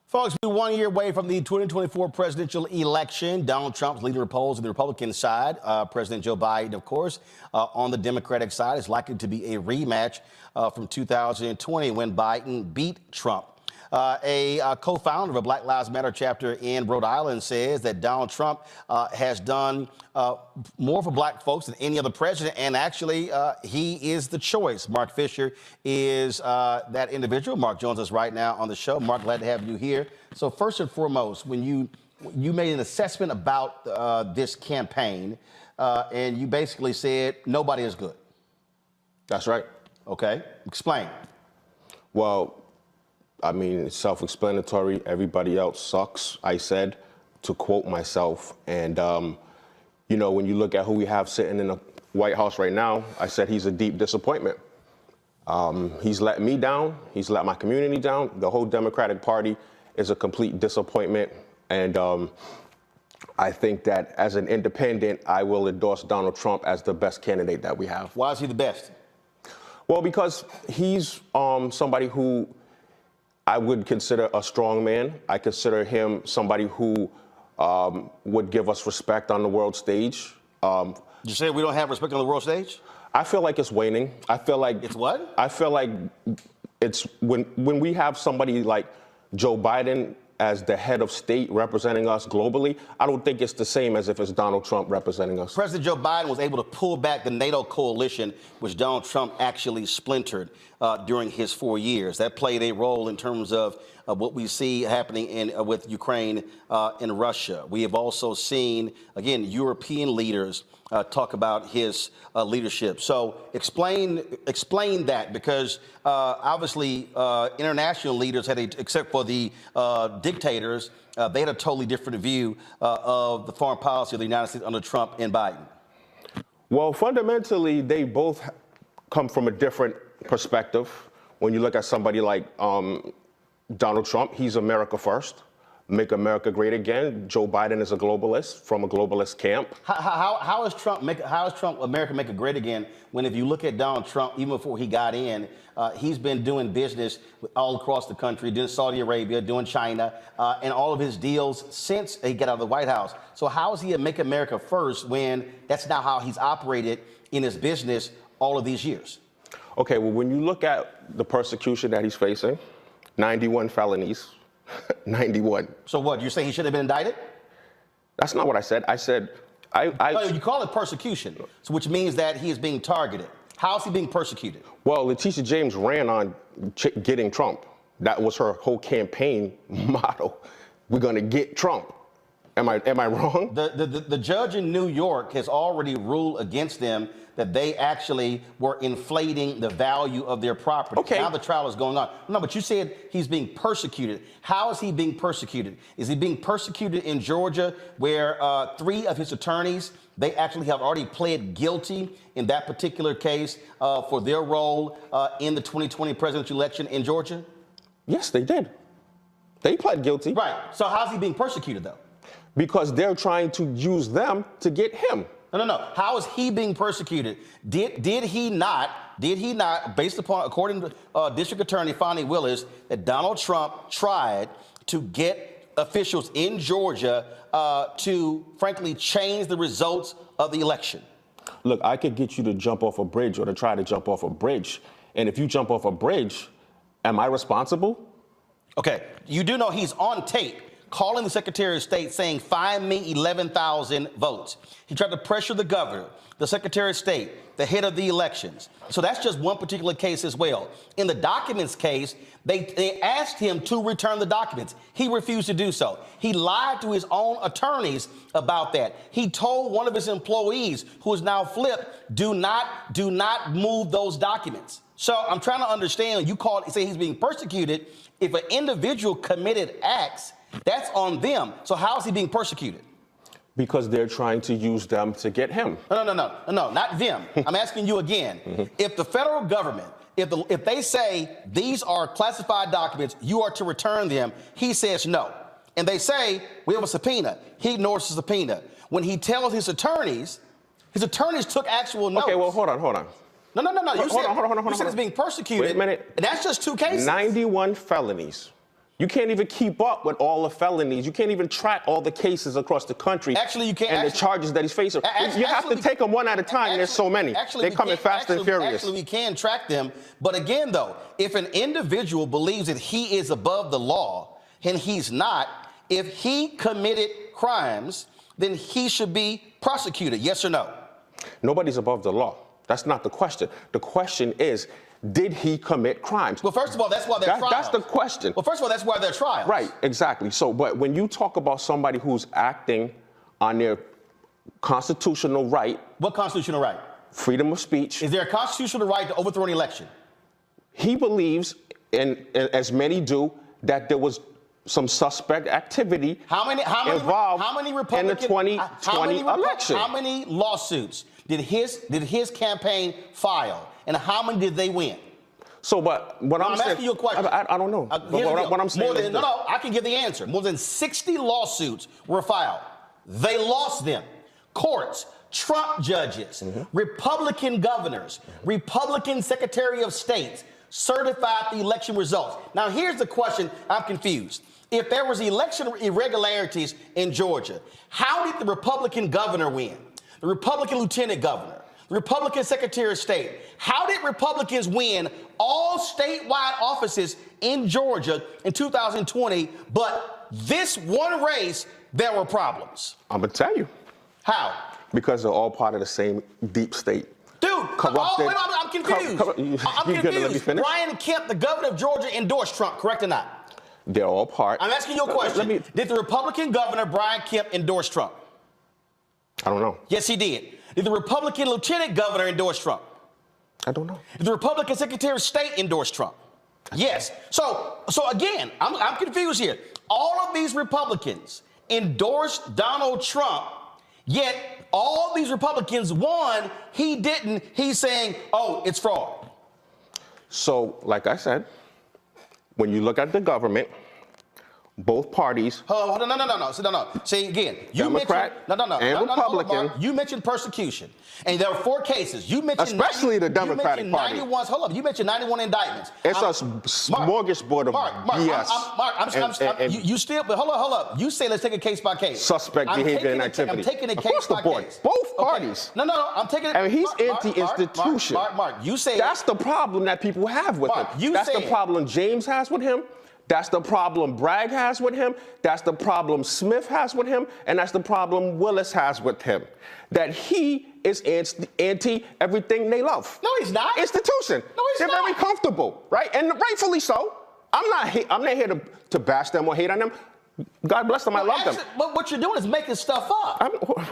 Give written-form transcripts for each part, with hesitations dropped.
Folks, we're 1 year away from the 2024 presidential election. Donald Trump's leading the polls on the Republican side. President Joe Biden, of course, on the Democratic side, is likely to be a rematch from 2020 when Biden beat Trump. A co-founder of a Black Lives Matter chapter in Rhode Island says that Donald Trump has done more for black folks than any other president, and actually he is the choice. Mark Fisher is that individual. Mark joins us right now on the show. Mark, glad to have you here. So first and foremost, when you made an assessment about this campaign, and you basically said nobody is good. That's right. Okay, explain. Well, I mean, it's self-explanatory. Everybody else sucks, I said, to quote myself. And, you know, when you look at who we have sitting in the White House right now, I said he's a deep disappointment. He's let me down. He's let my community down. The whole Democratic Party is a complete disappointment. And I think that as an independent, I will endorse Donald Trump as the best candidate that we have. Why is he the best? Well, because he's somebody who I would consider a strong man. I consider him somebody who would give us respect on the world stage. You say we don't have respect on the world stage? I feel like it's waning. I feel like it's what? I feel like it's when we have somebody like Joe Biden as the head of state representing us globally, I don't think it's the same as if it's Donald Trump representing us. President Joe Biden was able to pull back the NATO coalition, which Donald Trump actually splintered during his 4 years. That played a role in terms of what we see happening with Ukraine and Russia. We have also seen, again, European leaders talk about his leadership. So explain that, because obviously international leaders had, except for the dictators, they had a totally different view of the foreign policy of the United States under Trump and Biden. Well, fundamentally, they both come from a different perspective. When you look at somebody like Donald Trump, he's America first. Make America great again. Joe Biden is a globalist from a globalist camp. How is Trump America make it great again when, if you look at Donald Trump, even before he got in, he's been doing business all across the country, doing Saudi Arabia, doing China, and all of his deals since he got out of the White House. So how is he a Make America First when that's not how he's operated in his business all of these years? Okay, well, when you look at the persecution that he's facing, 91 felonies. 91. So what, you say he should have been indicted? That's not what I said. I said, No, you call it persecution, so which means that he is being targeted. How is he being persecuted? Well, Letitia James ran on getting Trump. That was her whole campaign motto. We're going to get Trump. Am I wrong? The judge in New York has already ruled against them that they actually were inflating the value of their property. Okay. Now the trial is going on. No, but you said he's being persecuted. How is he being persecuted? Is he being persecuted in Georgia, where 3 of his attorneys, they actually have already pled guilty in that particular case for their role in the 2020 presidential election in Georgia? Yes, they did. They pled guilty. Right. So how's he being persecuted, though? Because they're trying to use them to get him. No. How is he being persecuted? Did he not, based upon, according to District Attorney Fonnie Willis, that Donald Trump tried to get officials in Georgia to, frankly, change the results of the election? Look, I could get you to jump off a bridge or to try to jump off a bridge. And if you jump off a bridge, am I responsible? Okay, you do know he's on tape calling the Secretary of State saying, find me 11,000 votes. He tried to pressure the governor, the Secretary of State, the head of the elections. So that's just one particular case as well. In the documents case, they asked him to return the documents. He refused to do so. He lied to his own attorneys about that. He told one of his employees, who is now flipped, do not move those documents. So I'm trying to understand, you say he's being persecuted. If an individual committed acts, that's on them. So how is he being persecuted? Because they're trying to use them to get him. No, not them. I'm asking you again. If the federal government, if they say these are classified documents, you are to return them, he says no. And they say, we have a subpoena. He ignores the subpoena. When he tells his attorneys took actual notes. Okay, well, hold on. No. You said hold on. it's being persecuted. Wait a minute. And that's just 2 cases. 91 felonies. You can't even keep up with all the felonies. You can't even track all the cases across the country. Actually, you can't. And the charges that he's facing. You have to take them one at a time. There's so many. They're coming fast and furious. Actually, we can track them. But again, though, if an individual believes that he is above the law and he's not, if he committed crimes, then he should be prosecuted. Yes or no? Nobody's above the law. That's not the question. The question is, did he commit crimes? Well, first of all, that's why they're trials. That's the question. Well, first of all, that's why they're trials. Right, exactly. So, but when you talk about somebody who's acting on their constitutional right. What constitutional right? Freedom of speech. Is there a constitutional right to overthrow an election? He believes, and as many do, that there was some suspect activity involved in the 2020 election. How many lawsuits did his campaign file, and how many did they win? So, but what I'm saying, asking you a question. I don't know. What I'm saying I can give the answer. More than 60 lawsuits were filed. They lost them. Courts, Trump judges, Republican governors, Republican Secretary of States certified the election results. Now, here's the question. I'm confused. If there was election irregularities in Georgia, how did the Republican governor win? The Republican lieutenant governor, the Republican Secretary of State. How did Republicans win all statewide offices in Georgia in 2020, but this one race, there were problems? I'm going to tell you. How? Because they're all part of the same deep state. Dude, corrupted. I'm confused. I'm confused. Let me finish? Brian Kemp, the governor of Georgia, endorsed Trump, correct or not? They're all part. I'm asking you a question. Did the Republican governor, Brian Kemp, endorse Trump? I don't know. Yes, he did. Did the Republican lieutenant governor endorse Trump? I don't know. Did the Republican Secretary of State endorse Trump? Yes. So again, I'm confused here. All of these Republicans endorsed Donald Trump, yet all these Republicans won. He didn't. He's saying, oh, it's fraud. So, like I said, when you look at the government, both parties. Oh, no. See, again, Democrat and Republican. You mentioned persecution, and there were 4 cases. You mentioned especially the Democratic Party. You mentioned 91 indictments. It's a smorgasbord of BS. You still, but hold up. You say let's take it case by case. Suspect behavior and activity. I'm taking it case by case. Both parties. No. I'm taking it. And he's anti-institution. Mark, you say that's the problem that people have with him. That's the problem James has with him. That's the problem Bragg has with him. That's the problem Smith has with him. And that's the problem Willis has with him. That he is anti everything they love. No, he's not. Institution. No, he's They're not. very comfortable, right? And rightfully so. I'm not here to bash them or hate on them. God bless them. I love them. But what you're doing is making stuff up.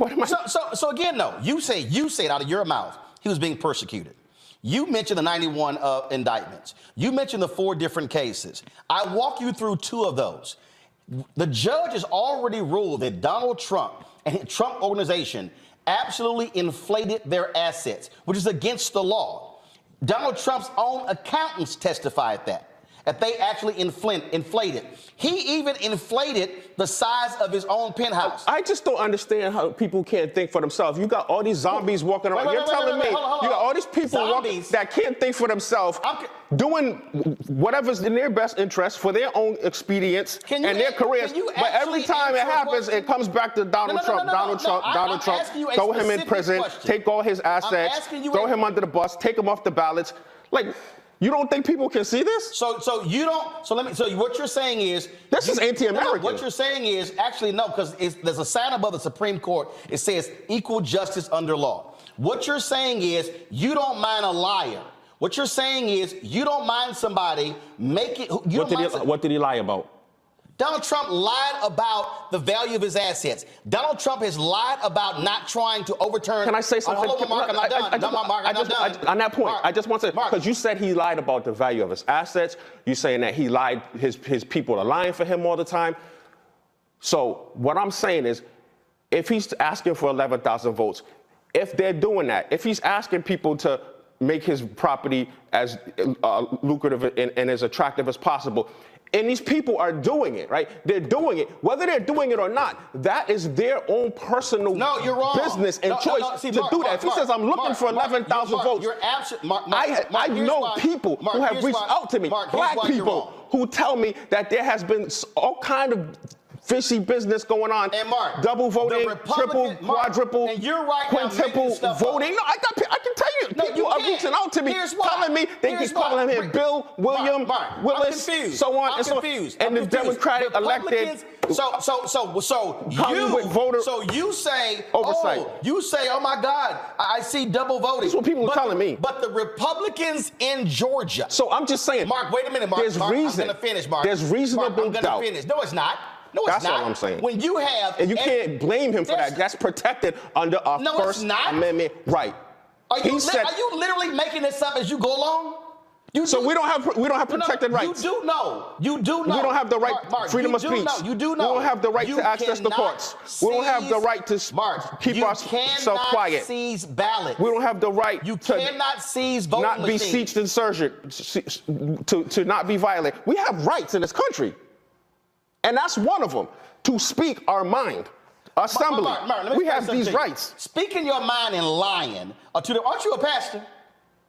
What am I? So again, no. You say it out of your mouth. He was being persecuted. You mentioned the 91 indictments. You mentioned the 4 different cases. I walk you through 2 of those. The judge has already ruled that Donald Trump and his Trump organization absolutely inflated their assets, which is against the law. Donald Trump's own accountants testified that they actually inflated. He even inflated the size of his own penthouse. I just don't understand how people can't think for themselves. You got all these zombies walking around. You're telling me you got all these people walking that can't think for themselves, doing whatever's in their best interest for their own expedience and their careers. But every time it happens, it comes back to Donald Trump. Donald Trump. Throw him in prison. Take all his assets. Throw him under the bus. Take him off the ballots. Like. You don't think people can see this? So what you're saying is this is anti-American. What you're saying is actually no, because there's a sign above the Supreme Court. It says equal justice under law. What you're saying is you don't mind a liar. What you're saying is you don't mind somebody making. What did he lie about? Donald Trump lied about the value of his assets. Donald Trump has lied about not trying to overturn. Can I say something? Hold on, Mark, I'm not done. On that point, Mark, I just want to, because you said he lied about the value of his assets. You're saying that he lied, his people are lying for him all the time. So what I'm saying is, if he's asking for 11,000 votes, if they're doing that, if he's asking people to make his property as lucrative and as attractive as possible. And these people are doing it, right? They're doing it. Whether they're doing it or not, that is their own personal business and choice to do that. If he says, I'm looking for 11,000 votes, you're absolutely, I know people who have reached out to me, black people, who tell me that there has been all kind of fishy business going on. And Mark, double voting, triple, quadruple, and you're right, quintuple voting. No, I can tell you, people are reaching out to me, telling me they keep calling him Bill, William, Willis, so on and so on. And the Democratic elected. So you say, oversight. Oh my God, I see double voting. That's what people are telling me. But the Republicans in Georgia. So I'm just saying, Mark, wait a minute, Mark. There's reason. I'm going to finish, Mark. There's reasonable doubt. I'm going to finish. No, it's not. No, it's not. That's not. all I'm saying. When you have, and you can't blame him for that. That's protected under our First Amendment right. Are you literally making this up as you go along? So we don't have protected rights. You do know. You do know. We don't have the right freedom of speech. You do know. We don't have the right to access the courts. We don't have the right to keep ourselves quiet. You cannot seize ballots. We don't have the right to cannot seize voting not be sieged and surged, to not be violent. We have rights in this country. And that's one of them, to speak our mind. Assembly. Mark, we have these rights. Speaking your mind and lying. Aren't you a pastor?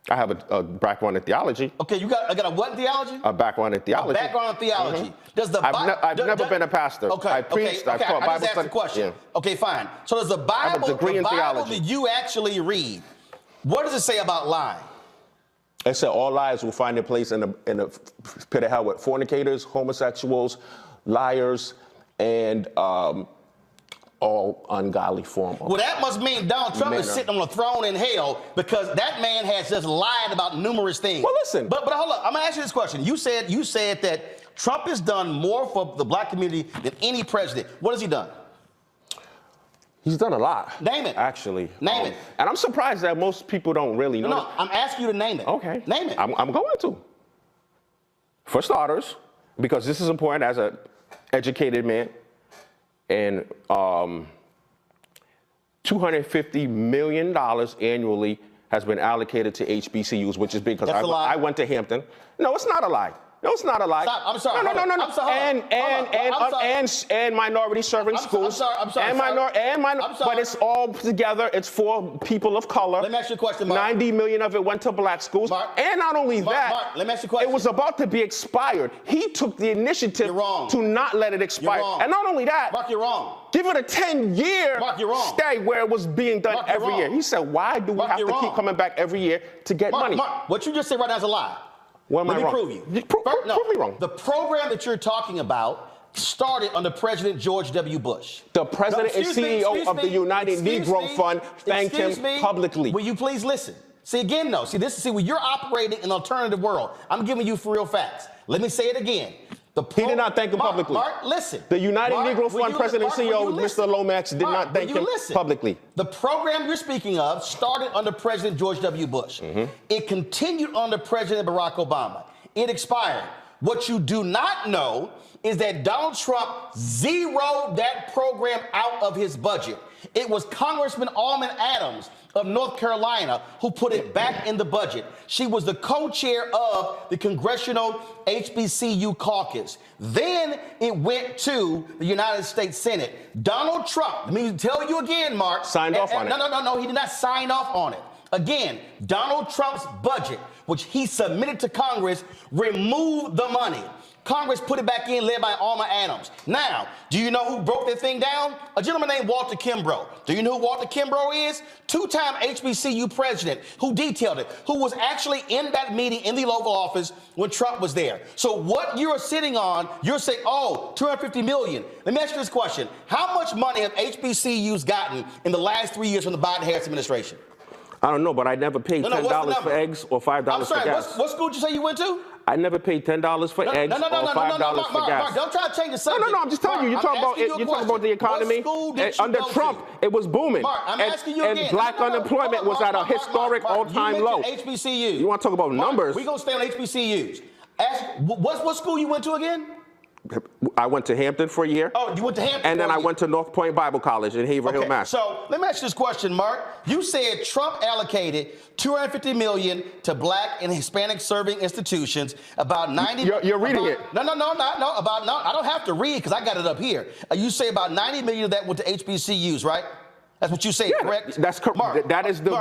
I have a background in theology. Okay, I got a what in theology? A background in theology. A background in theology. Does the I've never been a pastor. Okay, I preached. I taught Bible study. Question. Yeah. Okay, fine. So does the Bible, I have a degree in theology. that you actually read, what does it say about lying? It said all lies will find their place in the pit of hell with fornicators, homosexuals, liars, and all ungodly form. Well, that must mean Donald Trump is sitting on a throne in hell, because that man has just lied about numerous things. Well, listen. But hold up. I'm going to ask you this question. You said that Trump has done more for the black community than any president. What has he done? He's done a lot. Name it. Actually. Name it. And I'm surprised that most people don't really know. No, I'm asking you to name it. Okay. Name it. I'm going to. For starters, because this is important as an educated man, and $250 million annually has been allocated to HBCUs, which is big because I went to Hampton. No, it's not a lie. No, it's not a lie. Stop. I'm sorry. No. I'm sorry. And minority serving schools. I'm sorry. But it's all together. It's for people of color. Let me ask you a question, Mark. 90 million of it went to black schools. Mark, and not only that, Mark, let me ask you a question. It was about to be expired. He took the initiative to not let it expire. And not only that, Mark, you're wrong. Give it a 10-year stay where it was being done every year. He said, why do we have to keep coming back every year to get money? Mark, what you just said right now is a lie. Let me prove you. Prove me wrong. The program that you're talking about started under President George W. Bush. The president and CEO of the United Negro Fund thanked him publicly. Will you please listen? See, again, though. When you're operating in an alternative world, I'm giving you for real facts. Let me say it again. He did not thank him publicly. Mark, listen. The United Negro Fund president and CEO, Mr. Lomax, did not thank him publicly. The program you're speaking of started under President George W. Bush. It continued under President Barack Obama. It expired. What you do not know is that Donald Trump zeroed that program out of his budget. It was Congressman Alman Adams of North Carolina who put it back in the budget. She was the co-chair of the Congressional HBCU caucus. Then it went to the United States Senate. Donald Trump, let me tell you again, Mark. Signed off on it. No, he did not sign off on it. Again, Donald Trump's budget, which he submitted to Congress, removed the money. Congress put it back in, led by Alma Adams. Now, do you know who broke that thing down? A gentleman named Walter Kimbrough. Do you know who Walter Kimbrough is? Two-time HBCU president who detailed it, who was actually in that meeting in the Oval Office when Trump was there. So what you're sitting on, you're saying, oh, $250 million. Let me ask you this question. How much money have HBCUs gotten in the last 3 years from the Biden-Harris administration? I don't know, but I never paid $10 for eggs or $5 for gas. What school did you say you went to? I never paid $10 for eggs or $5 for gas. Mark, don't try to change the subject. No, I'm just telling you. You're talking about the economy. Under Trump, it was booming. Mark, I'm asking you again. And black unemployment was at a historic all-time low. HBCUs. You want to talk about numbers? We're going to stay on HBCUs. What school you went to again? I went to Hampton for a year. Oh, you went to Hampton? And then I went to North Point Bible College in Haverhill, Mass. So let me ask you this question, Mark. You said Trump allocated $250 million to Black and Hispanic serving institutions. About 90. You're reading it. No. I don't have to read because I got it up here. You say about 90 million of that went to HBCUs, right? That's what you say, correct? That's correct. Mark, that is the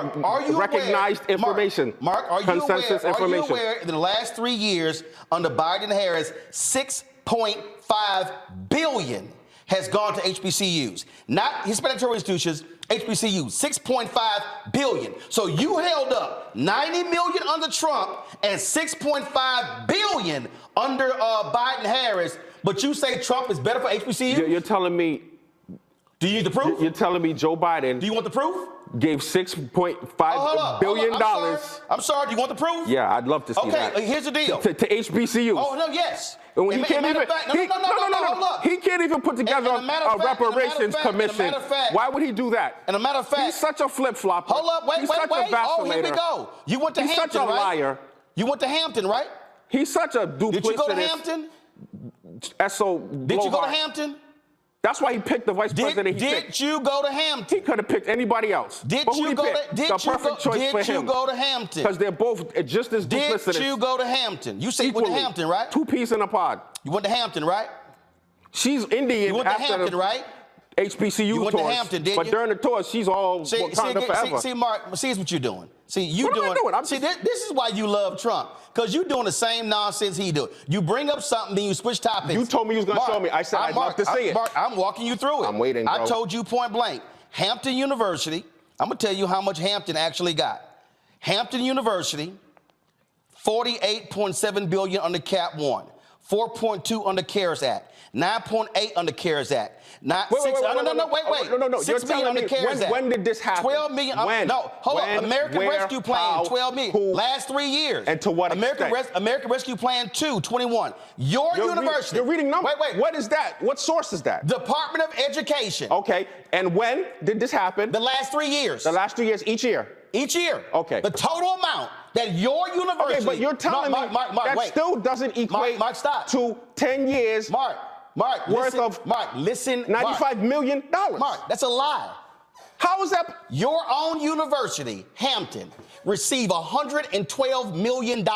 recognized information. Mark, are you consensus aware, information. Are you aware in the last 3 years under Biden and Harris, $6.5 billion has gone to HBCUs, not Hispanic serving institutions, HBCUs, $6.5 billion. So you held up $90 million under Trump and $6.5 billion under Biden and Harris, but you say Trump is better for HBCUs? You're telling me. Do you need the proof? You're telling me Joe Biden. Do you want the proof? Gave $6.5 billion. I'm sorry. Do you want the proof? Yeah, I'd love to see that. Okay, here's the deal. To HBCUs. Oh, no, yes. And he can't even. He can't even put together a reparations commission. Why would he do that? And a matter of fact, he's such a flip-flopper. Hold up, wait. Oh, here we go. You went to Hampton, right? He's such a liar. You went to Hampton, right? He's such a duplicitous. Did you go to Hampton? Did you go to Hampton? That's why he picked the vice president he picked. Did you go to Hampton? He could have picked anybody else. Did you go to Hampton? Because they're both just as duplicitous. Did you go to Hampton? You say you went to Hampton, right? Two peas in a pod. You went to Hampton, right? She's Indian. You went to Hampton, right? HBCU you went tours. To Hampton, didn't but you? during the tours, she's all Wakanda forever. See, Mark, see what you're doing. See, what am I doing? This is why you love Trump. Because you're doing the same nonsense he do. You bring up something, then you switch topics. You told me you was going to show me. I said I'd love to see it. Mark, I'm walking you through it. I'm waiting, bro. I told you point blank. Hampton University, I'm going to tell you how much Hampton actually got. Hampton University, $48.7 billion under Cap 1, $4.2 under CARES Act, $9.8 under CARES Act. Wait. $6 million under CARES Act. When did this happen? $12 million. Hold on. American Rescue Plan, $12 million. Who? Last 3 years. And to what extent? American Rescue Plan 2, $21. Your university. You're reading numbers. Wait. What is that? What source is that? Department of Education. Okay. And when did this happen? The last 3 years. The last 3 years, each year. Each year. Okay. The total amount that your university. Okay, but you're telling me that still doesn't equate to 10 years. Mark, listen. $95 million. Mark, that's a lie. How is that? Your own university, Hampton, received $112 million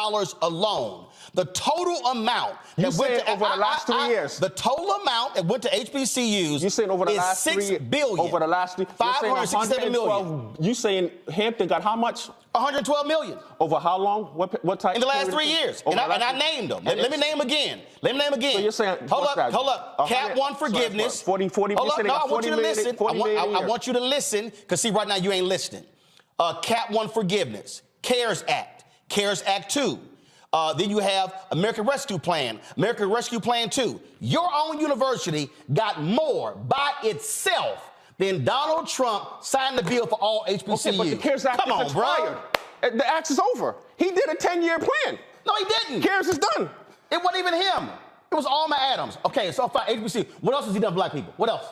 alone. The total amount that went to over the last 3 years. The total amount that went to HBCUs. You saying over the last 3 years? $6 billion. Over the last 3 years. $567 million. You saying Hampton got how much? $112 million. Over how long? What type? In the last 3 years. And I named them. Let me name them again. So you're saying, hold up. Cap 1 forgiveness. 40 hold up. No, I want you to listen. I want you to listen, because see, right now you ain't listening. Cap 1 forgiveness. CARES Act. CARES Act 2. Then you have American Rescue Plan, American Rescue Plan 2. Your own university got more by itself than Donald Trump signed the bill for all HBCUs. Okay, but the CARES Act is expired. The act is over. He did a 10-year plan. No, he didn't. CARES is done. It wasn't even him. It was Alma Adams. Okay, so far, HBCU. What else has he done for black people? What else?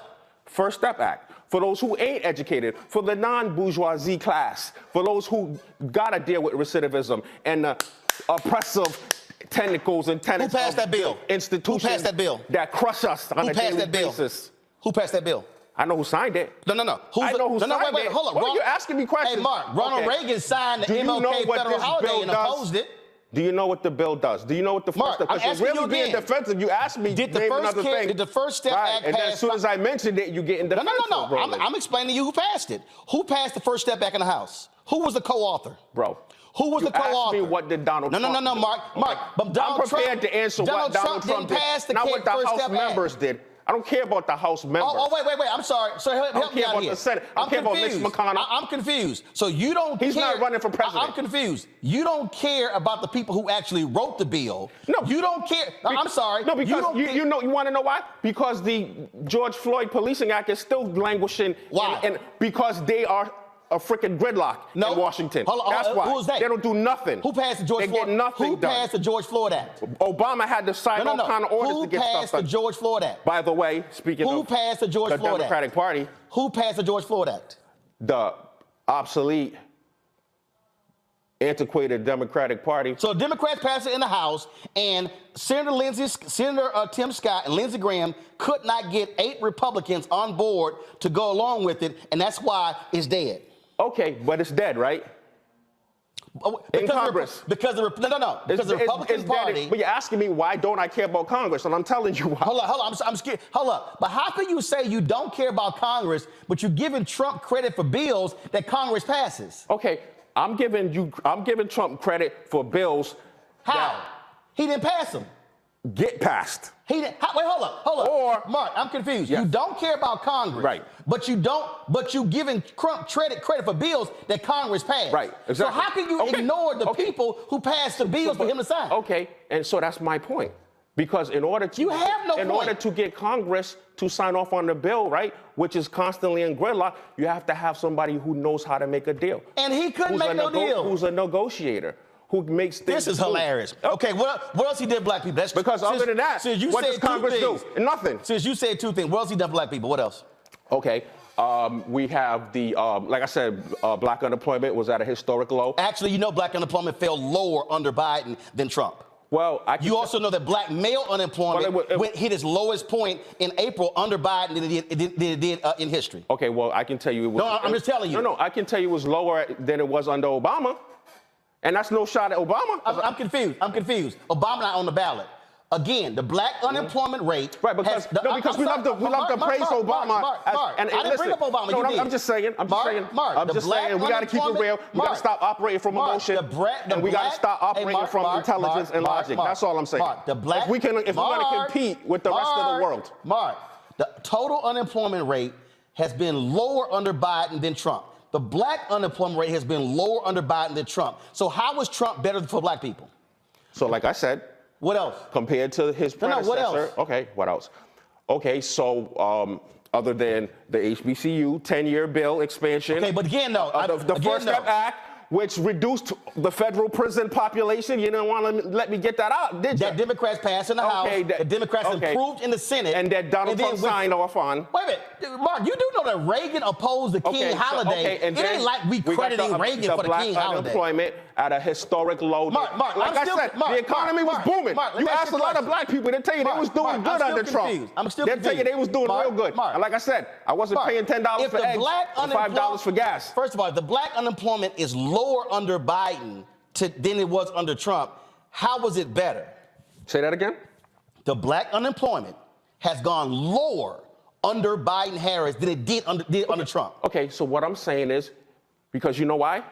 First Step Act. For those who ain't educated, for the non-bourgeoisie class, for those who gotta deal with recidivism and oppressive tentacles and tenets. Who passed that bill? Institutions. Who passed that bill? That crush us on a daily basis. Who passed that bill? I know who signed it. No. I know who signed it. Wait, hold on. Why are you asking me questions? Hey, Mark, Ronald Reagan signed the MLK federal holiday and opposed it. Do you know what the bill does? Do you know what the first step? Because you're really being defensive. You asked me did the First Step Act pass? And then as soon as I mentioned it, you get in defensive. No. I'm explaining to you who passed it. Who passed the First Step Act in the House? Who was the co-author? Bro. Who was the co-author? Ask me what did Donald Trump do? No, Mark. But I'm prepared to answer what Donald Trump did, not what the House members did. I don't care about the House members. Oh, wait. I'm sorry. So help me out here. I don't care about the Senate. I don't care about Mitch McConnell. I'm confused. So you don't care. He's not running for president. I'm confused. You don't care about the people who actually wrote the bill. No. You don't care. I'm sorry. No, because you want to know why? Because the George Floyd Policing Act is still languishing. Why? And because they are a freaking gridlock in Washington. That's why. Who is that? They don't do nothing. Who passed the George Floyd? They get nothing done. Who passed the George Floyd Act? Obama had to sign all kind of orders to get stuff done. Who passed the George Floyd Act? By the way, speaking of who passed the George Floyd Act? The Democratic Party. Who passed the George Floyd Act? The obsolete antiquated Democratic Party. So Democrats passed it in the House, and Senator Tim Scott and Lindsey Graham could not get 8 Republicans on board to go along with it, and that's why it's dead. Okay, but it's dead, right? In Congress. Because the Republican Party. But you're asking me why don't I care about Congress, and I'm telling you why. Hold on, I'm scared. Hold up. But how can you say you don't care about Congress, but you're giving Trump credit for bills that Congress passes? Okay, I'm giving Trump credit for bills. How? He didn't pass them. Get passed. He didn't. Wait, hold up. Or Mark, I'm confused. Yes. You don't care about Congress, right? But you giving Trump credit for bills that Congress passed, right? Exactly. So how can you ignore the people who passed the bills for him to sign? Okay, and so that's my point. Because in order to get Congress to sign off on the bill, right, which is constantly in gridlock, you have to have somebody who knows how to make a deal. And he couldn't make no deal. Who's a negotiator, who makes things. This is hilarious. Okay, what else he did black people? That's because other than that, what does Congress do? Nothing. Since you said 2 things, what else he done for black people? What else? Okay. We have the, like I said, black unemployment was at a historic low. Actually, you know black unemployment fell lower under Biden than Trump. Well, you also know that black male unemployment hit its lowest point in April under Biden than it did in history. Okay, well, I can tell you it was. No, I'm just telling you. No, I can tell you it was lower than it was under Obama. And that's no shot at Obama. I'm confused. Obama not on the ballot. Again, the black unemployment rate. Right, because we love to praise Obama. I didn't bring up Obama. No, I'm just saying. I'm just saying. We got to keep it real. We got to stop operating from emotion, and we got to stop operating from intelligence and logic. That's all I'm saying. If we want to compete with the rest of the world. Mark, the total unemployment rate has been lower under Biden than Trump. The black unemployment rate has been lower under Biden than Trump. So how is Trump better for black people? So like I said. What else? Compared to his predecessor. No, what else? Okay, what else? Okay, so other than the HBCU 10-year bill expansion. Okay, but again, though. The First Step Act, which reduced the federal prison population. You didn't want to let me get that out, did you? That Democrats passed in the House. The Democrats improved in the Senate. And that Donald Trump signed off on. Wait a minute. Mark, you do know that Reagan opposed the King holiday. It ain't like we crediting Reagan for the King holiday. Unemployment at a historic low. Mark, like I said, the economy was booming. You asked a lot of black people, they tell you they was doing good under Trump. I'm still confused. They tell you they was doing real good. And like I said, I wasn't paying $10 for eggs and $5 for gas. First of all, if the black unemployment is lower under Biden than it was under Trump, how was it better? Say that again? The black unemployment has gone lower under Biden-Harris than it did under Trump. Okay, so what I'm saying is, because you know why?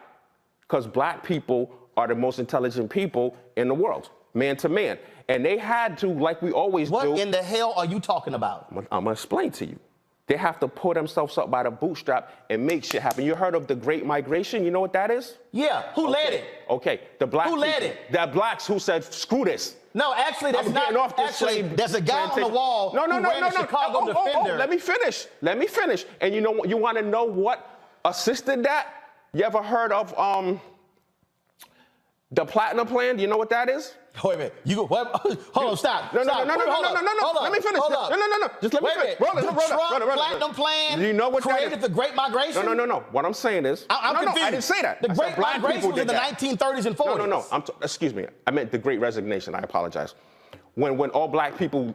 Because black people are the most intelligent people in the world, man to man. And they had to, like we always do. What in the hell are you talking about? I'm going to explain to you. They have to pull themselves up by the bootstrap and make shit happen. You heard of the Great Migration? You know what that is? Yeah. Who led it? Okay. The black Who led it? The blacks who said, screw this. No, actually, that's not. Actually, there's a guy on the wall who ran the Chicago Defender. Let me finish. And you know what? You want to know what assisted that? You ever heard of the Platinum Plan? Do you know what that is? Wait a minute. Hold on, stop. No. Let me finish. No. Just let me finish. Trump Platinum Plan do you know what created the Great Migration? No. What I'm saying is, I'm confused. I didn't say that. The Great Migration was in the 1930s and 40s. No. Excuse me. I meant the Great Resignation. I apologize. When all black people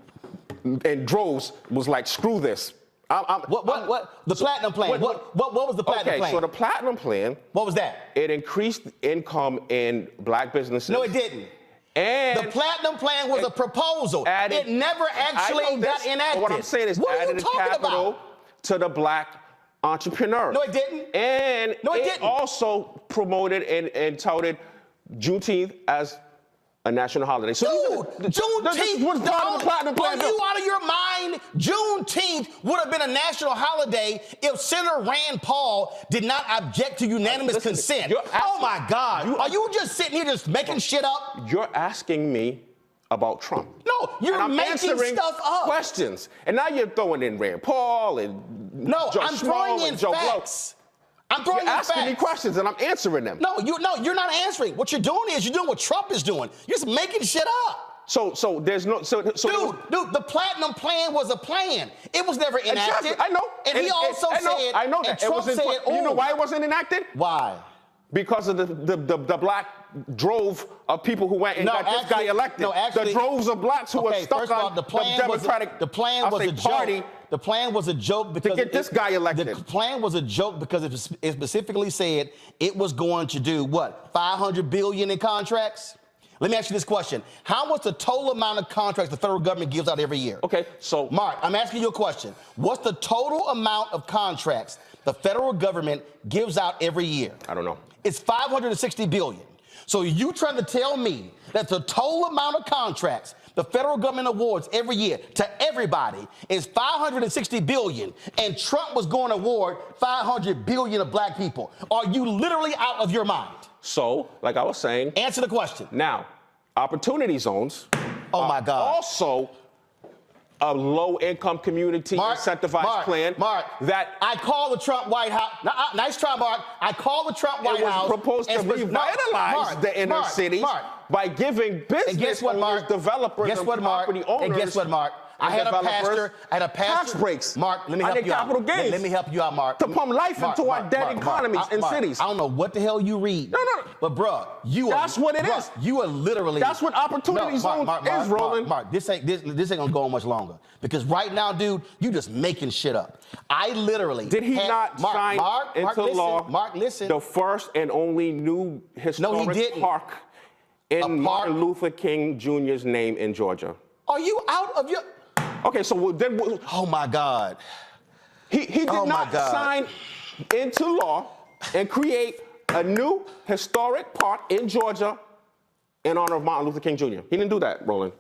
in droves was like, screw this. The Platinum Plan. What was the Platinum Plan? Okay, so the Platinum Plan. What was that? It increased income in black businesses. No, it didn't. And the Platinum Plan was a proposal. It never actually got enacted. What I'm saying is added capital to the black entrepreneur. No, it didn't. And it also promoted and touted Juneteenth as a national holiday. So Juneteenth was part of the Platinum Plan. Are you out of your mind? Juneteenth would have been a national holiday if Senator Rand Paul did not object to unanimous consent. Oh my God. Are you just sitting here just making shit up? You're asking me about Trump. No, you're making stuff up. Questions. And now you're throwing in Rand Paul and I'm throwing in facts. You're asking me questions and I'm answering them. No, you're not answering. What you're doing is you're doing what Trump is doing. You're just making shit up. So there's no dude, the Platinum Plan was a plan. It was never enacted. Exactly. I know. And he also said. I know that. And Trump said, you know why it wasn't enacted? Why? Because of the black drove of people who went and got this guy elected. No, actually, the droves of blacks who were stuck on the Democratic Party. The plan was a joke because to get this guy elected. The plan was a joke because it specifically said it was going to do what? $500 billion in contracts? Let me ask you this question. How much the total amount of contracts the federal government gives out every year? Okay, so Mark, I'm asking you a question. What's the total amount of contracts the federal government gives out every year? I don't know. It's $560 billion. So you trying to tell me that the total amount of contracts the federal government awards every year to everybody is $560 billion, and Trump was going to award $500 billion of black people? Are you literally out of your mind? So, like I was saying, answer the question. Now, opportunity zones. Oh my God. Also, a low-income community incentivized plan. That I call the Trump White House. Nice try, Mark. I call the Trump White House. It was proposed to revitalize the inner cities by giving business owners, developers, and property owners. And guess what, Mark? I had a pastor. Tax breaks. Mark, let me help you out. Capital gains. Let me help you out, Mark. To pump life into our dead economies and cities. I don't know what the hell you read. No. But, bruh, that's what it is. You are literally. That's what opportunity zone is, Roland. Mark, this ain't gonna go on much longer. Because right now, dude, you just making shit up. I literally. Did he not sign into law? Mark, listen. The first and only new historic park in Martin Luther King Jr.'s name in Georgia. Are you out of your? Okay, so then. Oh my God. He did not sign into law and create a new historic park in Georgia in honor of Martin Luther King Jr. He didn't do that, Roland.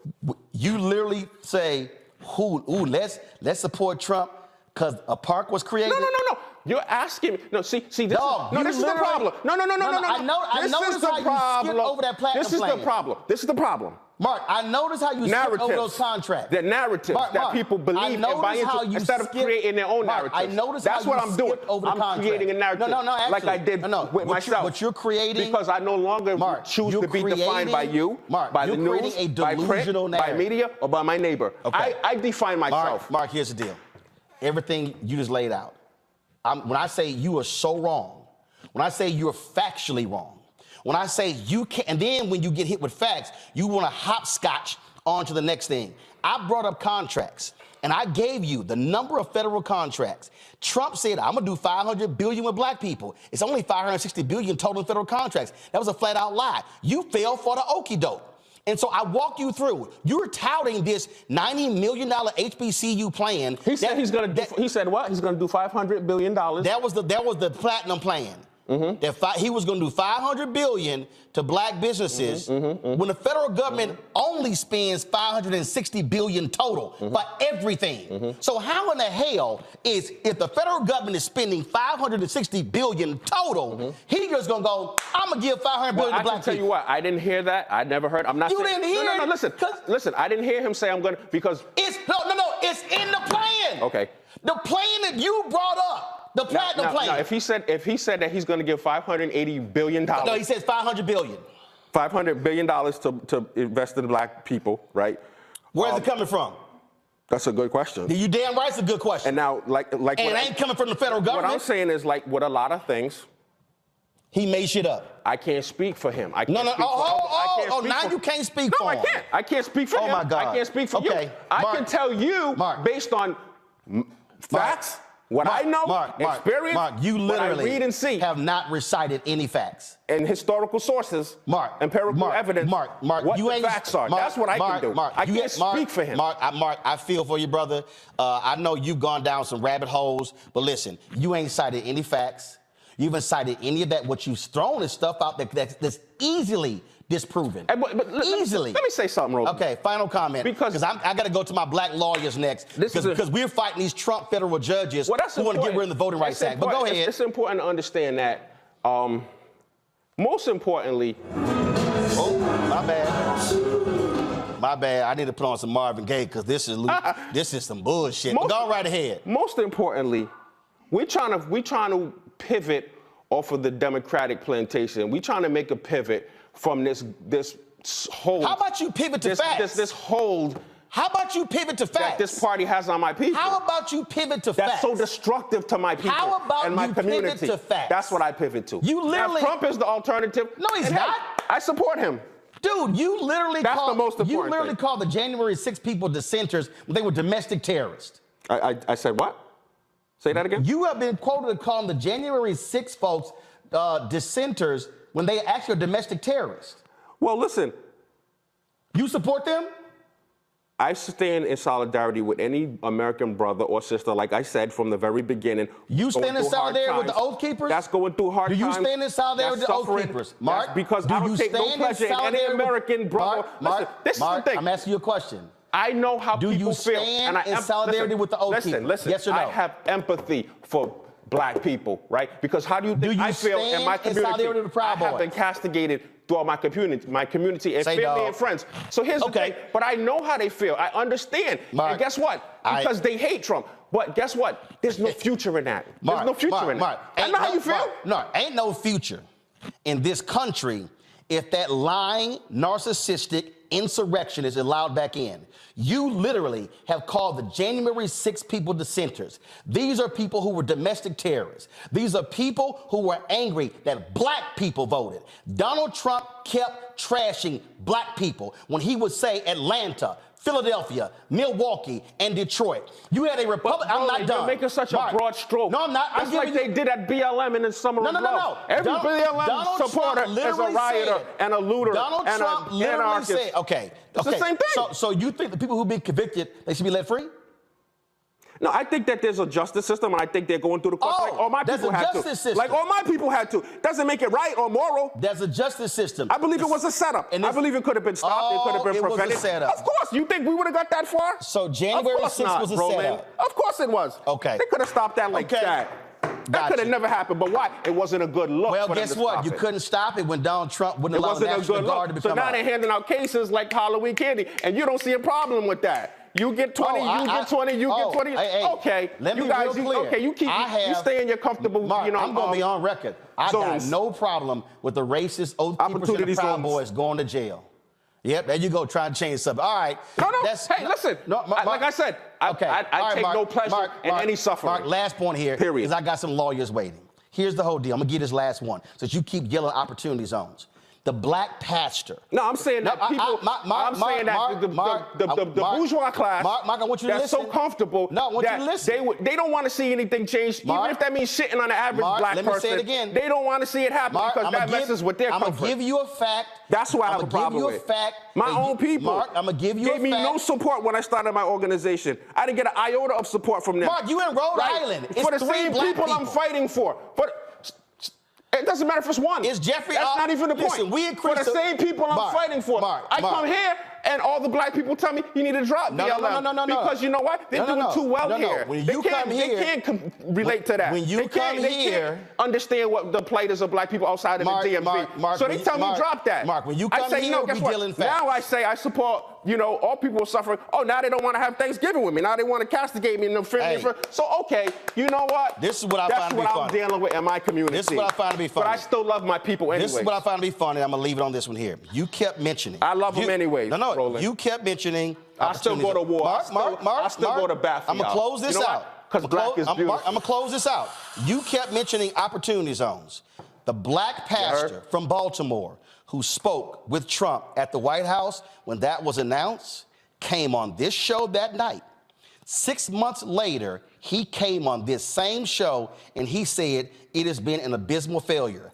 You literally say, let's support Trump because a park was created? No. You're asking me. No, see, this is the problem. No. I noticed how you skipped over that platinum plan. This is the problem. Mark, I noticed how you skipped over those contracts. The narratives that people believe and buy into instead of creating their own narratives. I noticed That's what I'm doing. I'm creating a narrative like I did with myself. What you're creating. Because I no longer choose to be defined by you, by the news, by print, by media, or by my neighbor. I define myself. Mark, here's the deal. Everything you just laid out. When I say you are so wrong, when I say you're factually wrong, when I say you can't, and then when you get hit with facts, you want to hopscotch on to the next thing. I brought up contracts, and I gave you the number of federal contracts. Trump said, I'm going to do $500 billion with black people. It's only $560 billion total in federal contracts. That was a flat-out lie. You fell for the okie doke. And so I walk you through. You're touting this $90 million HBCU plan. He said he's going to. He said what? He's going to do $500 billion. That was the platinum plan. He was going to do $500 billion to black businesses when the federal government only spends $560 billion total for everything. So how in the hell if the federal government is spending $560 billion total, he just going to go, I'm going to give $500 billion to black people? I can tell you what, I didn't hear that. I never heard. I'm not. You didn't hear it? No, listen. I didn't hear him say I'm going to because it's it's in the plan. Okay. The plan that you brought up. The platinum plan. Now, if he said that he's going to give $580 billion. No, he says $500 billion. $500 billion to invest in black people, right? Where's it coming from? That's a good question. You damn right, it's a good question. And now, like, and it ain't coming from the federal government. What I'm saying is, like, with a lot of things, he made shit up. I can't speak for him. I can't now you can't speak for him. No, I can't. I can't speak for him. Oh my God. I can't speak for you. I can tell you based on facts. What I know, experience, you literally what I read and see, have not recited any facts. And historical sources, empirical evidence, what the facts are. That's what I can do. I can't speak for him. Mark, I feel for you, brother. I know you've gone down some rabbit holes, but listen, you ain't cited any facts. You haven't cited any of that. What you've thrown is stuff out that's easily disproven. Easily. Let me say something, Roland. Okay, final comment. Because I got to go to my black lawyers next. Because we're fighting these Trump federal judges who want to get rid of the Voting Rights Act. But go ahead. It's important to understand that, most importantly... Oh, my bad. My bad. I need to put on some Marvin Gaye because this is some bullshit. But go right ahead. Most importantly, we're trying to pivot off of the Democratic plantation. We're trying to make a pivot from this hold. How about you pivot to facts? This hold How about you pivot to facts? that this party has on my people. How about you pivot to facts? That's so destructive to my people How about and my you community. pivot to facts? That's what I pivot to. You literally. Now, if Trump is the alternative. No, he's and not. Hey, I support him. Dude, you literally That's the most important thing. called the January 6 people dissenters when they were domestic terrorists. I said what? Say that again? You have been quoted as calling the January 6 folks dissenters when they actually are domestic terrorists. Well, listen. You support them? I stand in solidarity with any American brother or sister, like I said from the very beginning. You stand in solidarity with the Oath Keepers? That's going through hard times. Do you stand in solidarity with the Oath Keepers? Mark, that's because I don't take no pleasure in any American brother. Listen, this is the thing. I'm asking you a question. I know how Do people you feel. stand in solidarity with the Oath Keepers? Listen, yes or no? I have empathy for black people, right? Because how do you think I feel in my community? Solidarity with the Proud I have Boys? been castigated throughout my community and family and friends. So here's the thing. But I know how they feel. I understand. Mark, and guess what? Because they hate Trump. But guess what? There's no future in that. There's no future in that. I know how you feel. No, ain't no future in this country if that lying, narcissistic insurrection is allowed back in. You literally have called the January 6 people dissenters. These are people who were domestic terrorists. These are people who were angry that black people voted. Donald Trump kept trashing black people when he would say Atlanta, Philadelphia, Milwaukee, and Detroit. You had a Republican. I'm not done. You're making such a broad stroke. No, I'm not. That's like they did at BLM in the summer of love. No. Every BLM supporter is a rioter and a looter Donald and Trump an anarchist. Said, okay. It's the same thing. So you think the people who've been convicted, they should be let free? No, I think that there's a justice system, and I think they're going through the courts like all my people had to. System. Like all my people had to. Doesn't make it right or moral. There's a justice system. I believe it was a setup. And I believe it could have been stopped. It could have been prevented. Was a setup. Of course. You think we would have got that far? So January 6th was a setup. Of course it was. Okay. They could have stopped that like that. That could have never happened, but why? It wasn't a good look. Well, for them guess to what? stop You it. couldn't stop it when Donald Trump wouldn't allow the National Guard to become So now they're handing out cases like Halloween candy, and you don't see a problem with that. You get 20, you get 20, you get 20. Hey, okay, let me you guys, be real clear. Okay, you stay in your comfortable, Mark, I'm going to be on record. I got zones. no problem with the racist Oath Keepers and the Proud Boys going to jail. Yep, there you go, trying to change something. All right. Hey, listen. Like I said, I take no pleasure in any suffering. Mark, last point here. Period. Is I got some lawyers waiting. Here's the whole deal. I'm going to give this last one, since you keep yelling opportunity zones. The black pastor. No, I'm saying that people. I'm saying that the bourgeois class. Mark, I want you to listen. That's so comfortable. No, I want you to listen. They don't want to see anything change, even if that means shitting on the average black person. Let me say it again. They don't want to see it happen because that messes with their comfort. I'm going to give you a fact. That's why I have a problem with. I'm going to give you a fact. My own people. Mark, I'm going to give you a fact. Gave me no support when I started my organization. I didn't get an iota of support from them. Mark, you in Rhode Island. It's for the same people I'm fighting for. It doesn't matter if it's one. It's Jeffrey. That's not even the point. Listen, for the same people I'm fighting for. I come here and all the black people tell me you need to drop BLM. No. Because you know what? They're doing too well here. When you come here, they can't relate to that. When you come here, they can't understand what the plight is of black people outside of the DMV. So they tell me drop that. Mark, when you come here, we deal in facts. Now I say I support. All people are suffering. Oh, now they don't want to have Thanksgiving with me. Now they want to castigate me and offend me. So okay, you know what? This is what I find to be funny. That's what I'm dealing with in my community. This is what I find to be funny. But I still love my people anyway. This is what I find to be funny. I'm gonna leave it on this one here. You kept mentioning. I love them anyway. No, Roland. you kept mentioning. I still go to war. Mark, I still go to bat for I'm gonna close this out. Because black is beautiful. I'm gonna close this out. You kept mentioning opportunity zones. The black pastor from Baltimore who spoke with Trump at the White House when that was announced came on this show that night. 6 months later, he came on this same show and he said it has been an abysmal failure.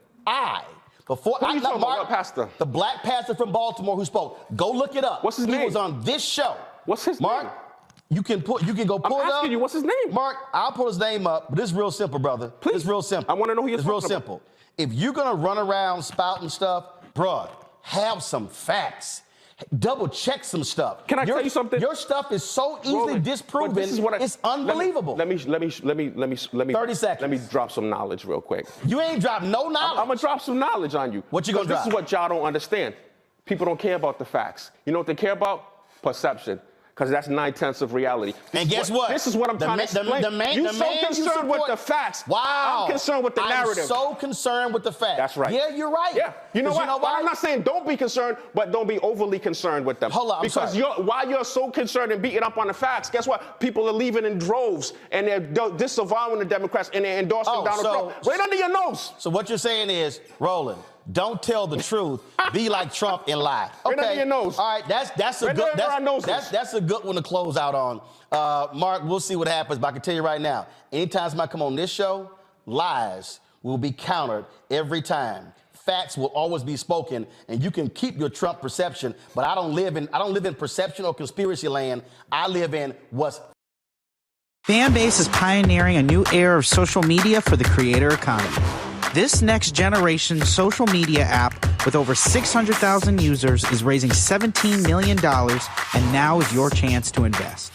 What pastor? The black pastor from Baltimore who spoke. Go look it up. What's his name? He was on this show. What's his name? Mark, you can go pull it up. I'm asking you, what's his name? Mark, I'll pull his name up, but it's real simple, brother. Please. It's real simple. I want to know who you're It's real simple. If you're gonna run around spouting stuff, bruh, have some facts. Double check some stuff. Can I tell you something? Your stuff is so easily disproven. It's unbelievable. Let me 30 seconds. Let me drop some knowledge real quick. You ain't dropped no knowledge. I'm gonna drop some knowledge on you. What you gonna drop? This is what y'all don't understand. People don't care about the facts. You know what they care about? Perception. because that's 9/10 of reality. And guess what? This is what I'm trying to explain. You're so concerned with the facts. Wow. I'm concerned with the narrative. I'm so concerned with the facts. That's right. Yeah, you're right. Yeah. You know what? You know why? I'm not saying don't be concerned, but don't be overly concerned with them. Hold on, because while you're so concerned and beating up on the facts, guess what? People are leaving in droves, and they're disavowing the Democrats, and they're endorsing Donald Trump right under your nose. So what you're saying is, Roland, don't tell the truth. Be like Trump and lie. Okay. Right under your nose. All right. That's a good one to close out on. Mark, we'll see what happens, but I can tell you right now, anytime somebody come on this show, lies will be countered every time. Facts will always be spoken, and you can keep your Trump perception, but I don't live in perception or conspiracy land. I live in what's. Fanbase is pioneering a new era of social media for the creator economy. This next generation social media app with over 600,000 users is raising $17 million, and now is your chance to invest.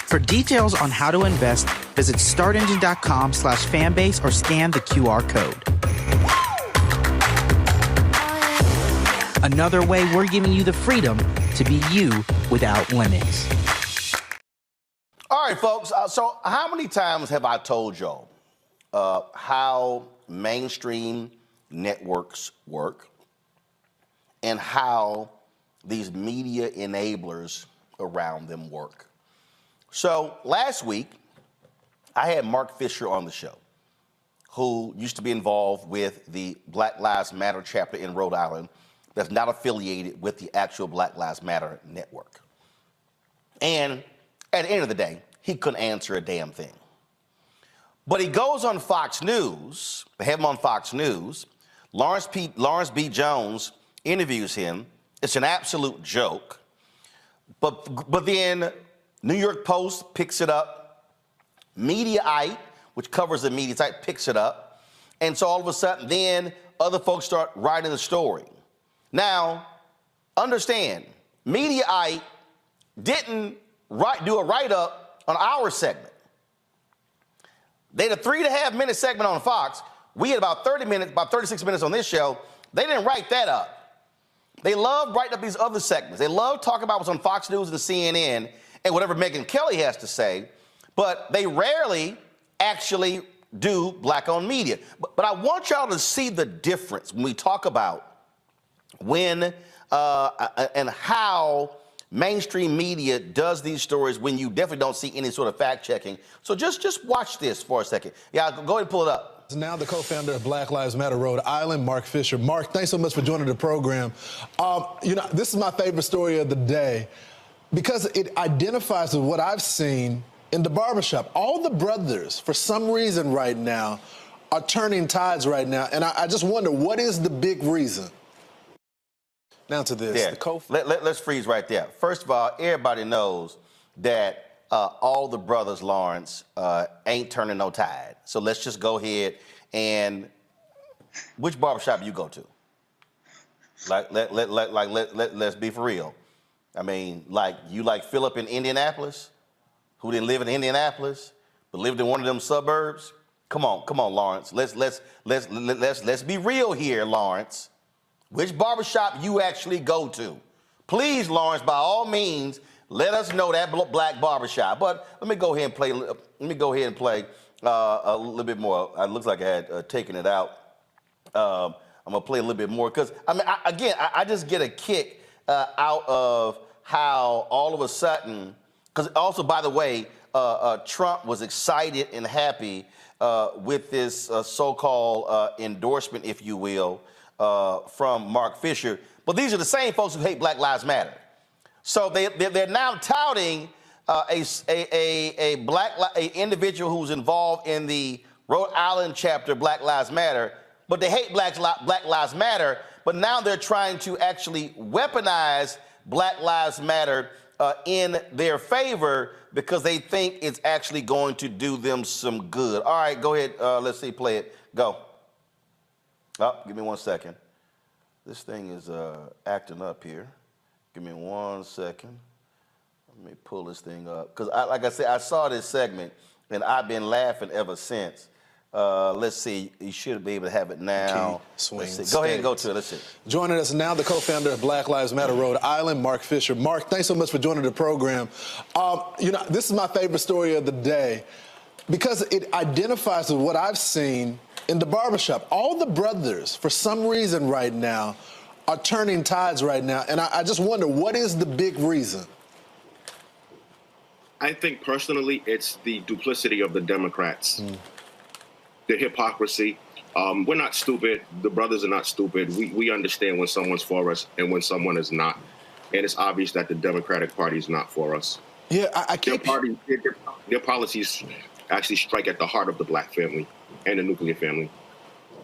For details on how to invest, visit startengine.com/fanbase or scan the QR code. Another way we're giving you the freedom to be you without limits. All right, folks. So how many times have I told y'all how mainstream networks work and how these media enablers around them work? So last week, I had Mark Fisher on the show, who used to be involved with the Black Lives Matter chapter in Rhode Island that's not affiliated with the actual Black Lives Matter network. And at the end of the day, he couldn't answer a damn thing. But he goes on Fox News, they have him on Fox News. Lawrence B. Jones interviews him. It's an absolute joke. But then New York Post picks it up. Mediaite, which covers the media site, picks it up. And so all of a sudden, then other folks start writing the story. Now, understand, Mediaite didn't do a write-up on our segment. They had a 3.5-minute segment on Fox. We had about 30 minutes, about 36 minutes on this show. They didn't write that up. They love writing up these other segments. They love talking about what's on Fox News and CNN and whatever Megyn Kelly has to say, but they rarely actually do black-owned media. But I want y'all to see the difference when we talk about when and how mainstream media does these stories when you definitely don't see any sort of fact-checking. So just watch this for a second. Yeah, go ahead and pull it up. Now the co-founder of Black Lives Matter Rhode Island, Mark Fisher. Mark, thanks so much for joining the program. This is my favorite story of the day because it identifies with what I've seen in the barbershop. All the brothers, for some reason right now, are turning tides right now. And I just wonder, what is the big reason? Now to this. Yeah. Let's freeze right there. First of all, everybody knows that all the brothers, Lawrence, ain't turning no tide. So let's just go ahead and which barbershop you go to? Let's be for real. I mean, you like Philip in Indianapolis, who didn't live in Indianapolis, but lived in one of them suburbs. Come on, Lawrence. Let's be real here, Lawrence. Which barbershop you actually go to? Please, Lawrence, by all means, let us know that black barbershop. But let me go ahead and play. A little bit more. It looks like I had taken it out. I'm gonna play a little bit more because I just get a kick out of how all of a sudden. Because also, by the way, Trump was excited and happy with this so-called endorsement, if you will, from Mark Fisher. But these are the same folks who hate Black Lives Matter. So they're now touting a individual who's involved in the Rhode Island chapter Black Lives Matter, but they hate Black Lives Matter, but now they're trying to actually weaponize Black Lives Matter in their favor because they think it's actually going to do them some good. All right, go ahead. Let's see, play it. Go. Oh, give me 1 second. This thing is acting up here. Give me 1 second. Let me pull this thing up. Because, like I said, I saw this segment, and I've been laughing ever since. Let's see. You should be able to have it now. Swing Let's see. Go ahead and go to it. Let's see. Joining us now, the co-founder of Black Lives Matter Rhode Island, Mark Fisher. Mark, thanks so much for joining the program. This is my favorite story of the day because it identifies with what I've seen in the barbershop. All the brothers, for some reason right now, are turning tides right now. And I just wonder, what is the big reason? I think personally, it's the duplicity of the Democrats. The hypocrisy. We're not stupid. The brothers are not stupid. We understand when someone's for us and when someone is not. And it's obvious that the Democratic Party is not for us. Yeah, I keep... Their policies actually strike at the heart of the black family and the nuclear family.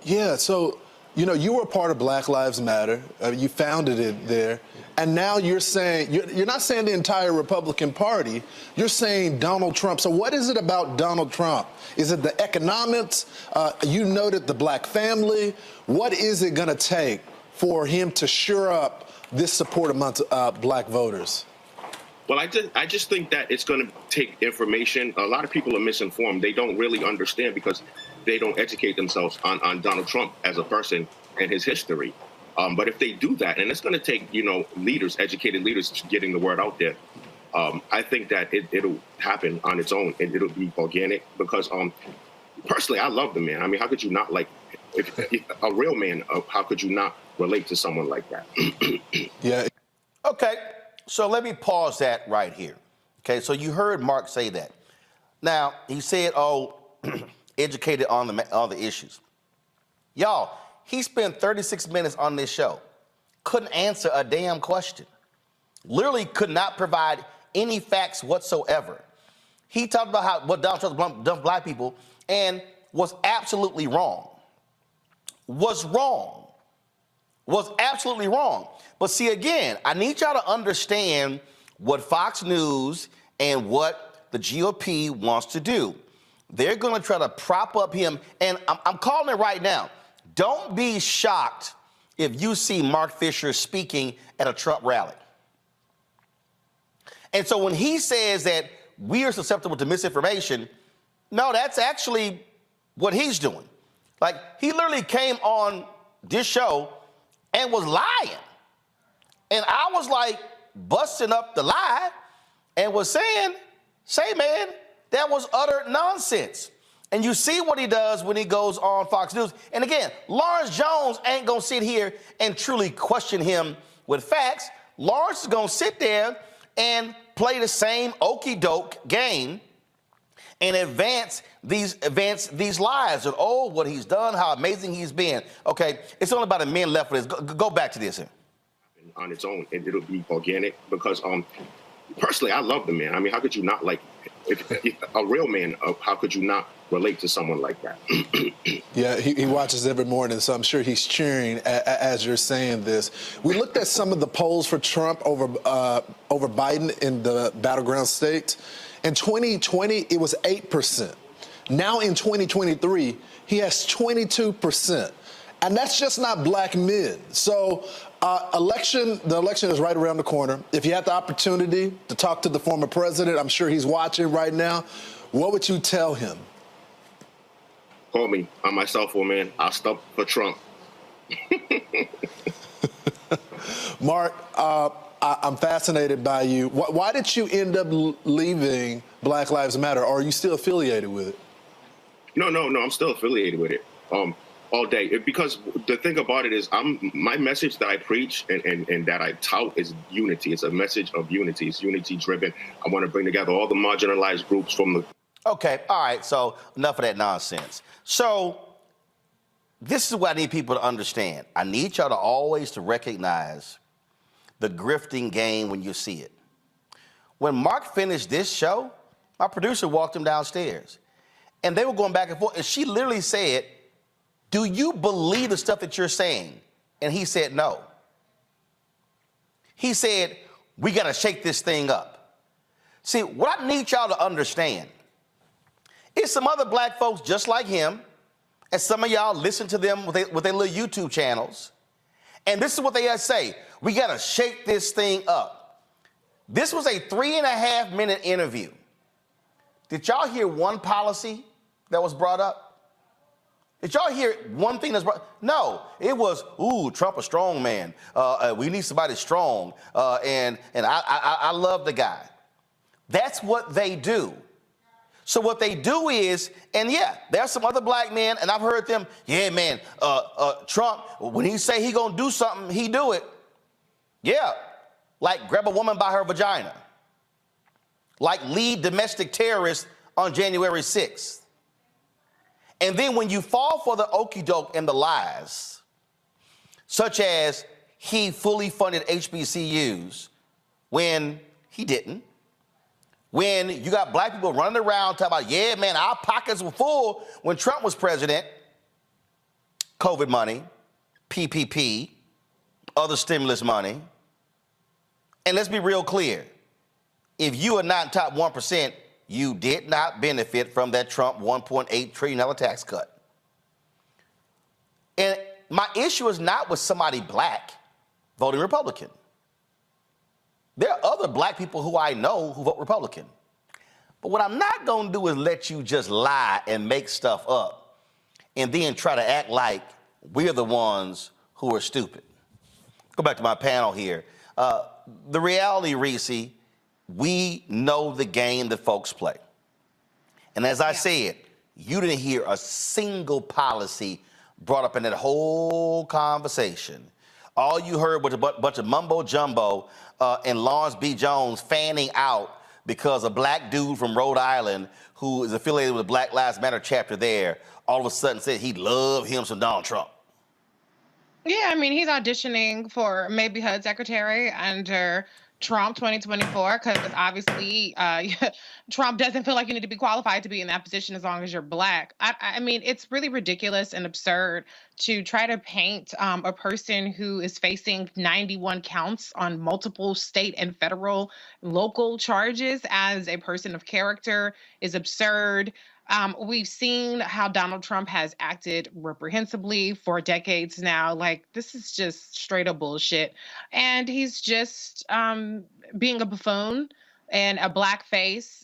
Yeah, so, you were a part of Black Lives Matter. You founded it there. And now you're saying, you're not saying the entire Republican Party, you're saying Donald Trump. So what is it about Donald Trump? Is it the economics? You noted the black family. What is it going to take for him to shore up this support amongst black voters? Well, I just think that it's going to take information. A lot of people are misinformed. They don't really understand because they don't educate themselves on Donald Trump as a person and his history. But if they do that, and it's going to take, leaders, educated leaders, getting the word out there, I think that it'll happen on its own and it'll be organic because personally, I love the man. I mean, how could you not if a real man, how could you not relate to someone like that? Yeah. Okay, so let me pause that right here. Okay, so you heard Mark say that. Now, he said, educated on the issues. Y'all, he spent 36 minutes on this show, couldn't answer a damn question, literally could not provide any facts whatsoever. He talked about what Donald Trump done black people and was absolutely wrong. Was absolutely wrong. But see, again, I need y'all to understand what Fox News and what the GOP wants to do. They're going to try to prop up him, and I'm calling it right now. Don't be shocked if you see Mark Fisher speaking at a Trump rally. And so when he says that we are susceptible to misinformation, no, that's actually what he's doing. Like, he literally came on this show and was lying. And I was like busting up the lie and was saying, man, that was utter nonsense. And you see what he does when he goes on Fox News. And again, Lawrence Jones ain't going to sit here and truly question him with facts. Lawrence is going to sit there and play the same okey-doke game and advance these lies of, what he's done, how amazing he's been. Okay, it's only about a minute left for this. Go back to this here. On its own, and it'll be organic because personally, I love the man. I mean, how could you not if a real man, how could you not relate to someone like that? Yeah, he watches every morning, so I'm sure he's cheering as you're saying this. We looked at some of the polls for Trump over Biden in the battleground states. In 2020, it was 8%. Now in 2023, he has 22%. And that's just not black men. So the election is right around the corner. If you had the opportunity to talk to the former president, I'm sure he's watching right now, what would you tell him? Call me on my cell phone, man. I'll stop for Trump. Mark, I'm fascinated by you. Why did you end up leaving Black Lives Matter? Or are you still affiliated with it? No, I'm still affiliated with it. All day. Because the thing about it is my message that I preach and that I tout is unity. It's a message of unity. It's unity driven. I want to bring together all the marginalized groups from the... Okay, all right, so enough of that nonsense. So this is what I need people to understand. I need y'all to always to recognize the grifting game when you see it. When Mark finished this show, my producer walked him downstairs and they were going back and forth and she literally said, "Do you believe the stuff that you're saying?" And he said, "No." He said, "We got to shake this thing up." See, what I need y'all to understand is some other black folks just like him, and some of y'all listen to them with their little YouTube channels, and this is what they say: we got to shake this thing up. This was a 3.5-minute interview. Did y'all hear one policy that was brought up? Did y'all hear one thing that's right? No, it was, ooh, Trump a strong man. We need somebody strong. And I love the guy. That's what they do. So what they do is, and yeah, there's some other black men, and I've heard them, yeah, man, Trump, when he say he gonna do something, he do it. Yeah, like grab a woman by her vagina. Like lead domestic terrorists on January 6th. And then when you fall for the okie doke and the lies, such as he fully funded HBCUs when he didn't, when you got black people running around talking about, yeah, man, our pockets were full when Trump was president, COVID money, PPP, other stimulus money. And let's be real clear. If you are not top 1%, you did not benefit from that Trump $1.8 trillion tax cut. And my issue is not with somebody black voting Republican. There are other black people who I know who vote Republican. But what I'm not going to do is let you just lie and make stuff up and then try to act like we're the ones who are stupid. Go back to my panel here. The reality, Reese, we know the game that folks play. And as I said, you didn't hear a single policy brought up in that whole conversation. All you heard was a bunch of mumbo jumbo and Lawrence B. Jones fanning out because a black dude from Rhode Island who is affiliated with the Black Lives Matter chapter there all of a sudden said he'd love him some Donald Trump. Yeah, I mean, he's auditioning for maybe HUD secretary under Trump 2024 because obviously Trump doesn't feel like you need to be qualified to be in that position as long as you're black. I mean, it's really ridiculous and absurd to try to paint a person who is facing 91 counts on multiple state and federal local charges as a person of character is absurd. We've seen how Donald Trump has acted reprehensibly for decades now. Like, this is just straight up bullshit. And he's just being a buffoon and a black face,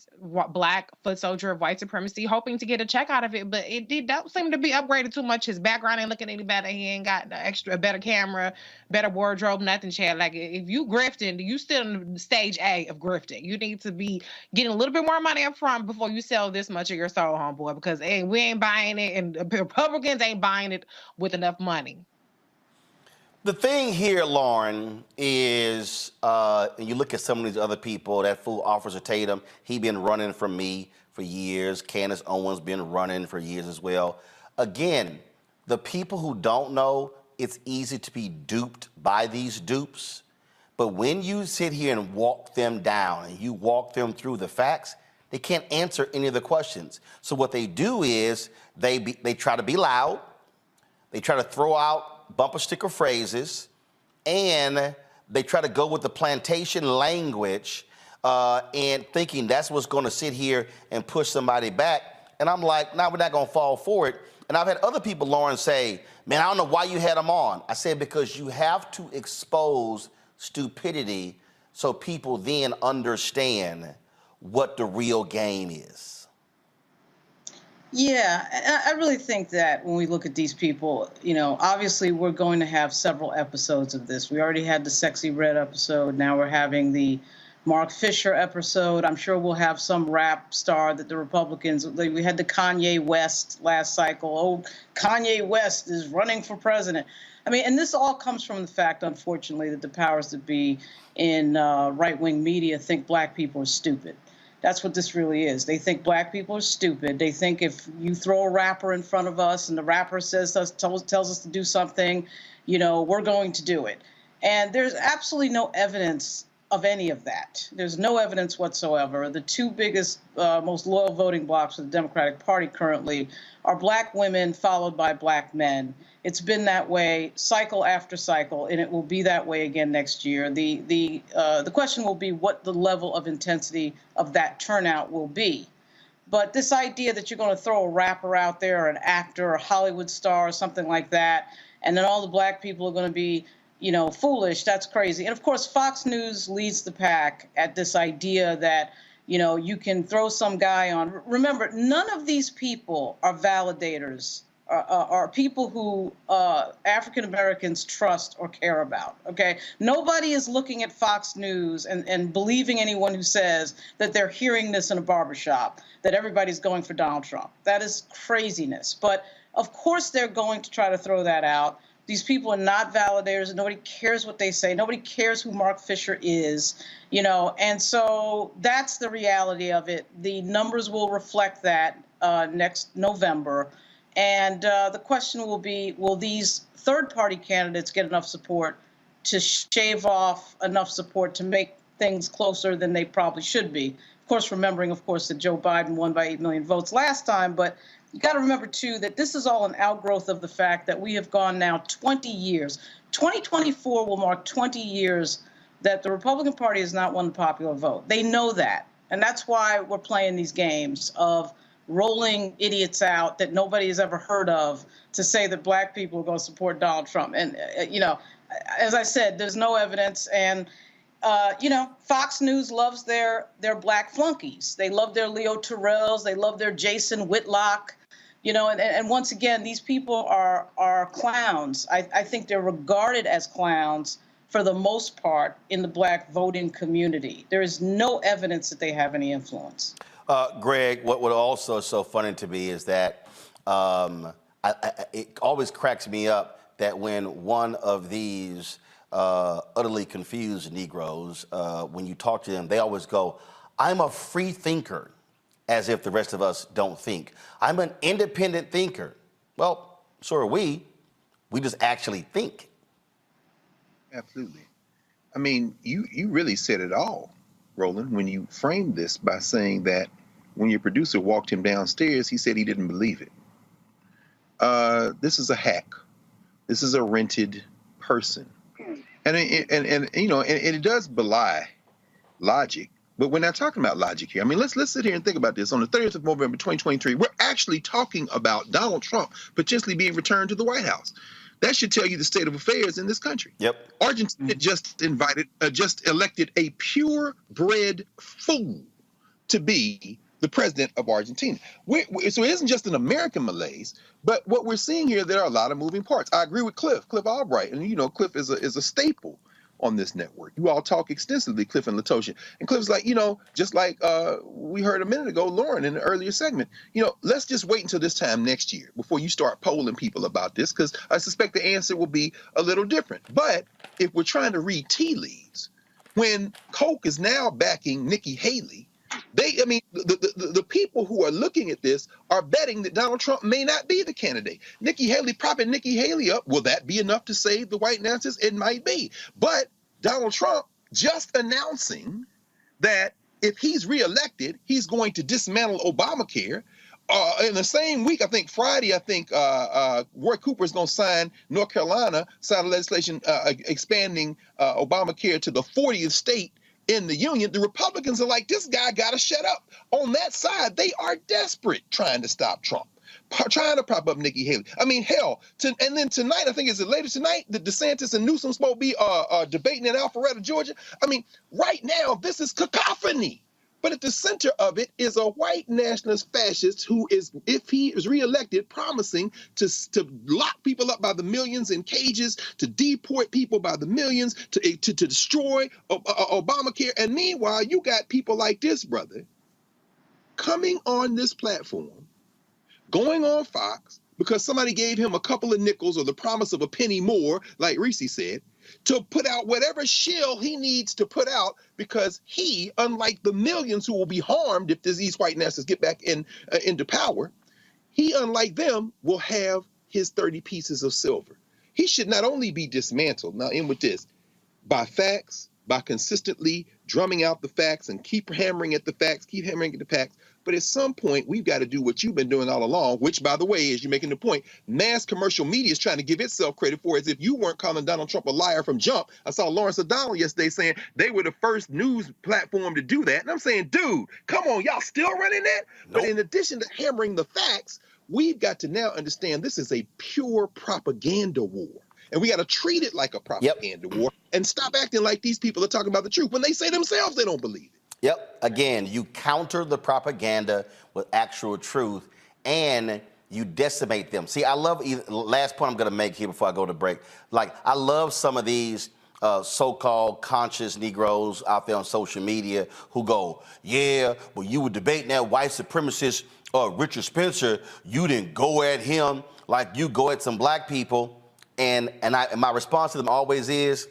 black foot soldier of white supremacy, hoping to get a check out of it. But it don't seem to be upgraded too much. His background ain't looking any better. He ain't got a better camera, better wardrobe, nothing, Chad. Like, if you grifting, you still in stage A of grifting. You need to be getting a little bit more money up front before you sell this much of your soul, homeboy, because we ain't buying it, and Republicans ain't buying it with enough money. The thing here, Lauren, is you look at some of these other people, that fool Officer Tatum, he been running from me for years. Candace Owens been running for years as well. Again, the people who don't know, it's easy to be duped by these dupes. But when you sit here and walk them down and you walk them through the facts, they can't answer any of the questions. So what they do is they try to be loud. They try to throw out bumper sticker phrases, and they try to go with the plantation language and thinking that's what's going to sit here and push somebody back. And I'm like, no, we're not going to fall for it. And I've had other people, Lauren, say, man, I don't know why you had them on. I said, because you have to expose stupidity so people then understand what the real game is. Yeah, I really think that when we look at these people, you know, obviously we're going to have several episodes of this. We already had the Sexy Red episode. Now we're having the Mark Fisher episode. I'm sure we'll have some rap star that the Republicans, we had the Kanye West last cycle. Oh, Kanye West is running for president. I mean, and this all comes from the fact, unfortunately, that the powers that be in right-wing media think black people are stupid. That's what this really is. They think black people are stupid. They think if you throw a rapper in front of us and the rapper tells us to do something, you know, we're going to do it. And there's absolutely no evidence of any of that. There's no evidence whatsoever. The two biggest, most loyal voting blocs for the Democratic Party currently are black women followed by black men. It's been that way cycle after cycle, and it will be that way again next year. The question will be what the level of intensity of that turnout will be. But this idea that you're going to throw a rapper out there, or an actor, or a Hollywood star, or something like that, and then all the black people are going to be, you know, foolish, that's crazy. And of course, Fox News leads the pack at this idea that, you know, you can throw some guy on. Remember, none of these people are validators are people who African Americans trust or care about. Okay, nobody is looking at Fox News and believing anyone who says that they're hearing this in a barbershop, that everybody's going for Donald Trump. That is craziness. But of course they're going to try to throw that out. These people are not validators. Nobody cares what they say. Nobody cares who Mark Fisher is, you know. And so that's the reality of it. The numbers will reflect that next November. And the question will be, will these third-party candidates get enough support to shave off enough support to make things closer than they probably should be? Of course, remembering, of course, that Joe Biden won by 8 million votes last time. But you got to remember, too, that this is all an outgrowth of the fact that we have gone now 20 years. 2024 will mark 20 years that the Republican Party has not won the popular vote. They know that. And that's why we're playing these games of rolling idiots out that nobody has ever heard of to say that black people are going to support Donald Trump. And, you know, as I said, there's no evidence. And, you know, Fox News loves their black flunkies. They love their Leo Terrells. They love their Jason Whitlock. You know, and once again, these people are clowns. I think they're regarded as clowns for the most part in the black voting community. There is no evidence that they have any influence. Greg, what also is so funny to me is that it always cracks me up that when one of these utterly confused Negroes, when you talk to them, they always go, "I'm a free thinker," as if the rest of us don't think. "I'm an independent thinker." Well, so are we. We just actually think. Absolutely. I mean, you really said it all, Roland, when you framed this by saying that when your producer walked him downstairs, he said he didn't believe it. This is a hack. This is a rented person. And you know, and it does belie logic. But we're not talking about logic here. I mean, let's sit here and think about this. On the 30th of November, 2023, we're actually talking about Donald Trump potentially being returned to the White House. That should tell you the state of affairs in this country. Yep. Argentina just elected a purebred fool to be the president of Argentina. So it isn't just an American malaise, but what we're seeing here, there are a lot of moving parts. I agree with Cliff Albright, and you know, Cliff is a staple on this network. You all talk extensively, Cliff and Latosha. And Cliff's like, you know, just like we heard a minute ago, Lauren, in the earlier segment, you know, let's just wait until this time next year before you start polling people about this, because I suspect the answer will be a little different. But if we're trying to read tea leaves, when Coke is now backing Nikki Haley, the people who are looking at this are betting that Donald Trump may not be the candidate. Nikki Haley, propping Nikki Haley up, will that be enough to save the white nationalists? It might be. But Donald Trump just announcing that if he's reelected, he's going to dismantle Obamacare. In the same week, I think Friday, Roy Cooper is going to sign legislation expanding Obamacare to the 40th state in the union. The Republicans are like, this guy got to shut up. On that side, they are desperate trying to stop Trump, trying to prop up Nikki Haley. I mean, hell, and then tonight, I think it's later tonight, that DeSantis and Newsom supposed to be debating in Alpharetta, Georgia. I mean, right now, this is cacophony. But at the center of it is a white nationalist fascist who is, if he is reelected, promising to lock people up by the millions in cages, to deport people by the millions, to destroy Obamacare. And meanwhile, you got people like this brother coming on this platform, going on Fox, because somebody gave him a couple of nickels or the promise of a penny more, like Reese said, to put out whatever shill he needs to put out, because he, unlike the millions who will be harmed if these white nationalists get back into power, he, unlike them, will have his 30 pieces of silver. He should not only be dismantled, now in with this, by facts, by consistently drumming out the facts and keep hammering at the facts, but at some point, we've got to do what you've been doing all along, which, by the way, as you're making the point, mass commercial media is trying to give itself credit for, as if you weren't calling Donald Trump a liar from jump. I saw Lawrence O'Donnell yesterday saying they were the first news platform to do that. And I'm saying, dude, come on, y'all still running that? Nope. But in addition to hammering the facts, we've got to now understand this is a pure propaganda war. And we got to treat it like a propaganda war and stop acting like these people are talking about the truth when they say themselves they don't believe it. Yep. Again, you counter the propaganda with actual truth, and you decimate them. See, I love, last point I'm gonna make here before I go to break. Like, I love some of these so-called conscious Negroes out there on social media who go, yeah, well, you were debating that white supremacist Richard Spencer, you didn't go at him like you go at some black people. And my response to them always is,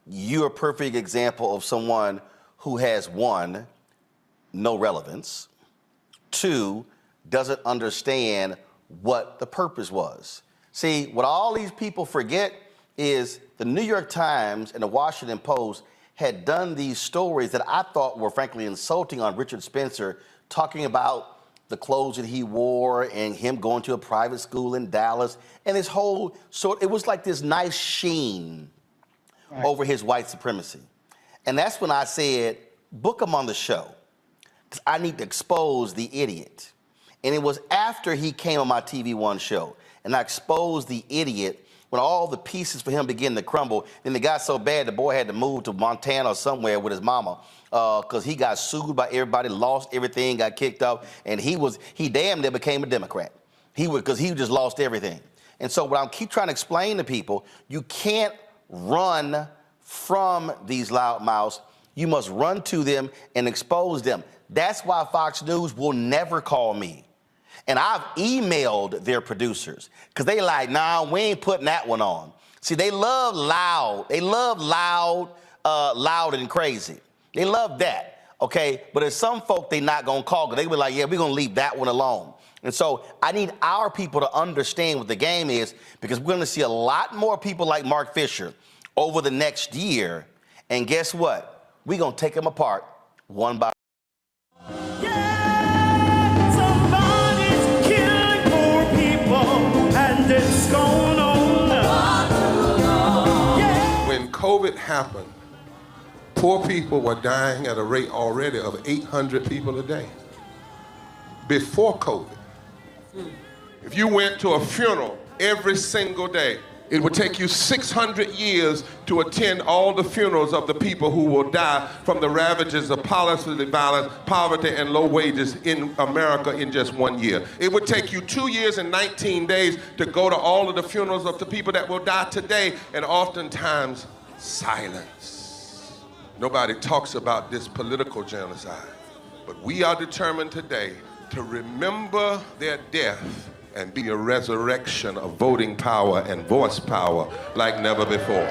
you're a perfect example of someone who has, one, no relevance, two, doesn't understand what the purpose was. See, what all these people forget is the New York Times and the Washington Post had done these stories that I thought were frankly insulting on Richard Spencer, talking about the clothes that he wore and him going to a private school in Dallas, and his whole it was like this nice sheen over his white supremacy. And that's when I said, book him on the show, because I need to expose the idiot. And it was after he came on my TV One show, and I exposed the idiot when all the pieces for him began to crumble. Then it got so bad, the boy had to move to Montana or somewhere with his mama, because he got sued by everybody, lost everything, got kicked out, and he damn near became a Democrat. Because he just lost everything. And so what I keep trying to explain to people, you can't run from these loudmouths. You must run to them and expose them. That's why Fox News will never call me. And I've emailed their producers, because they like, nah, we ain't putting that one on. See, they love loud. They love loud, loud and crazy. They love that, okay? But there's some folk they not gonna call, because they be like, yeah, we're gonna leave that one alone. And so I need our people to understand what the game is, because we're gonna see a lot more people like Mark Fisher over the next year. And guess what? We're gonna take them apart one by one. When COVID happened, poor people were dying at a rate already of 800 people a day. Before COVID, if you went to a funeral every single day, it would take you 600 years to attend all the funerals of the people who will die from the ravages of policy violence, poverty, and low wages in America in just 1 year. It would take you 2 years and 19 days to go to all of the funerals of the people that will die today, and oftentimes silence. Nobody talks about this political genocide, but we are determined today to remember their death and be a resurrection of voting power and voice power like never before.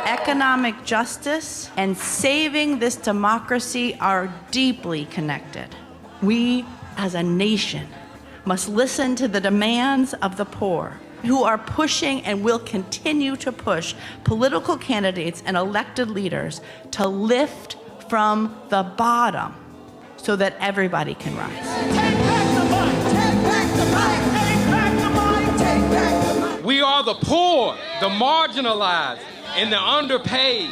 Economic justice and saving this democracy are deeply connected. We, as a nation, must listen to the demands of the poor, who are pushing and will continue to push political candidates and elected leaders to lift from the bottom so that everybody can rise. We are the poor, the marginalized, and the underpaid.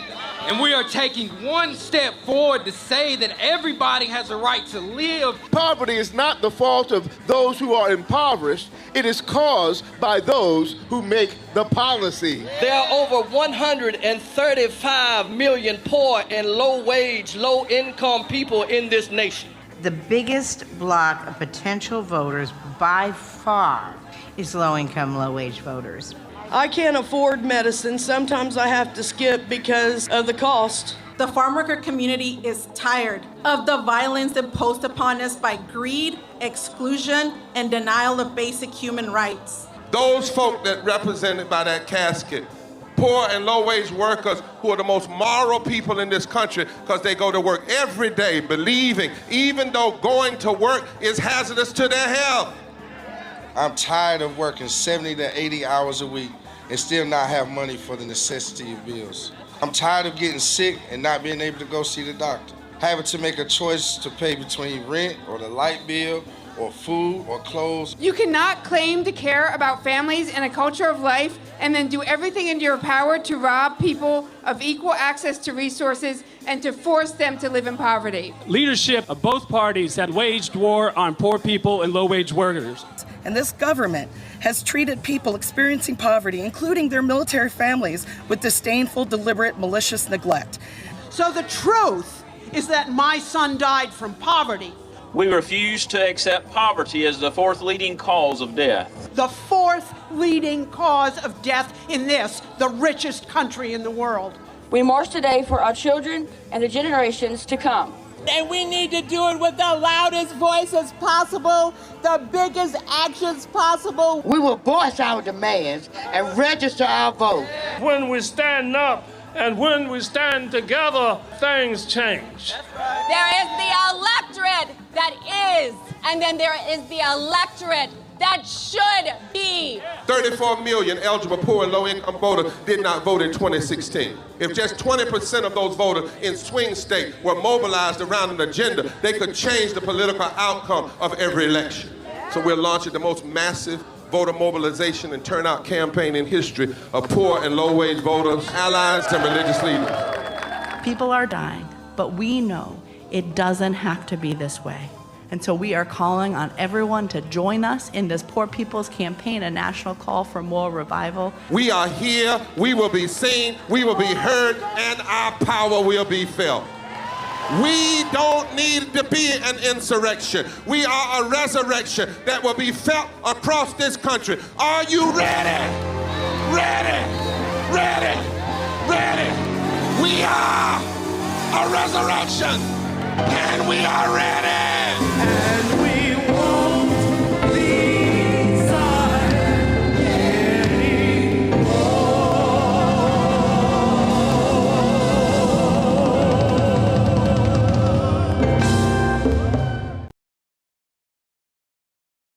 And we are taking one step forward to say that everybody has a right to live. Poverty is not the fault of those who are impoverished. It is caused by those who make the policy. There are over 135 million poor and low-wage, low-income people in this nation. The biggest block of potential voters by far is low-income, low-wage voters. I can't afford medicine. Sometimes I have to skip because of the cost. The farm worker community is tired of the violence imposed upon us by greed, exclusion, and denial of basic human rights. Those folk that represented by that casket, poor and low-wage workers who are the most moral people in this country because they go to work every day believing, even though going to work is hazardous to their health. I'm tired of working 70 to 80 hours a week and still not have money for the necessity of bills. I'm tired of getting sick and not being able to go see the doctor. Having to make a choice to pay between rent or the light bill or food or clothes. You cannot claim to care about families and a culture of life and then do everything in your power to rob people of equal access to resources and to force them to live in poverty. Leadership of both parties have waged war on poor people and low-wage workers. And this government has treated people experiencing poverty, including their military families, with disdainful, deliberate, malicious neglect. So the truth is that my son died from poverty, We refuse to accept poverty as the fourth leading cause of death. The fourth leading cause of death in this, the richest country in the world. We march today for our children and the generations to come. And we need to do it with the loudest voices possible, the biggest actions possible. We will voice our demands and register our vote. When we stand up and when we stand together, things change. There is the electorate that is, and then there is the electorate that should be. 34 million eligible poor and low-income voters did not vote in 2016. If just 20% of those voters in swing states were mobilized around an agenda, they could change the political outcome of every election. So we're launching the most massive voter mobilization and turnout campaign in history of poor and low-wage voters, allies, and religious leaders. People are dying, but we know it doesn't have to be this way. And so we are calling on everyone to join us in this Poor People's Campaign, a national call for more revival. We are here, we will be seen, we will be heard, and our power will be felt. We don't need to be an insurrection. We are a resurrection that will be felt across this country. Are you ready? Ready? Ready? Ready? We are a resurrection, and we are ready.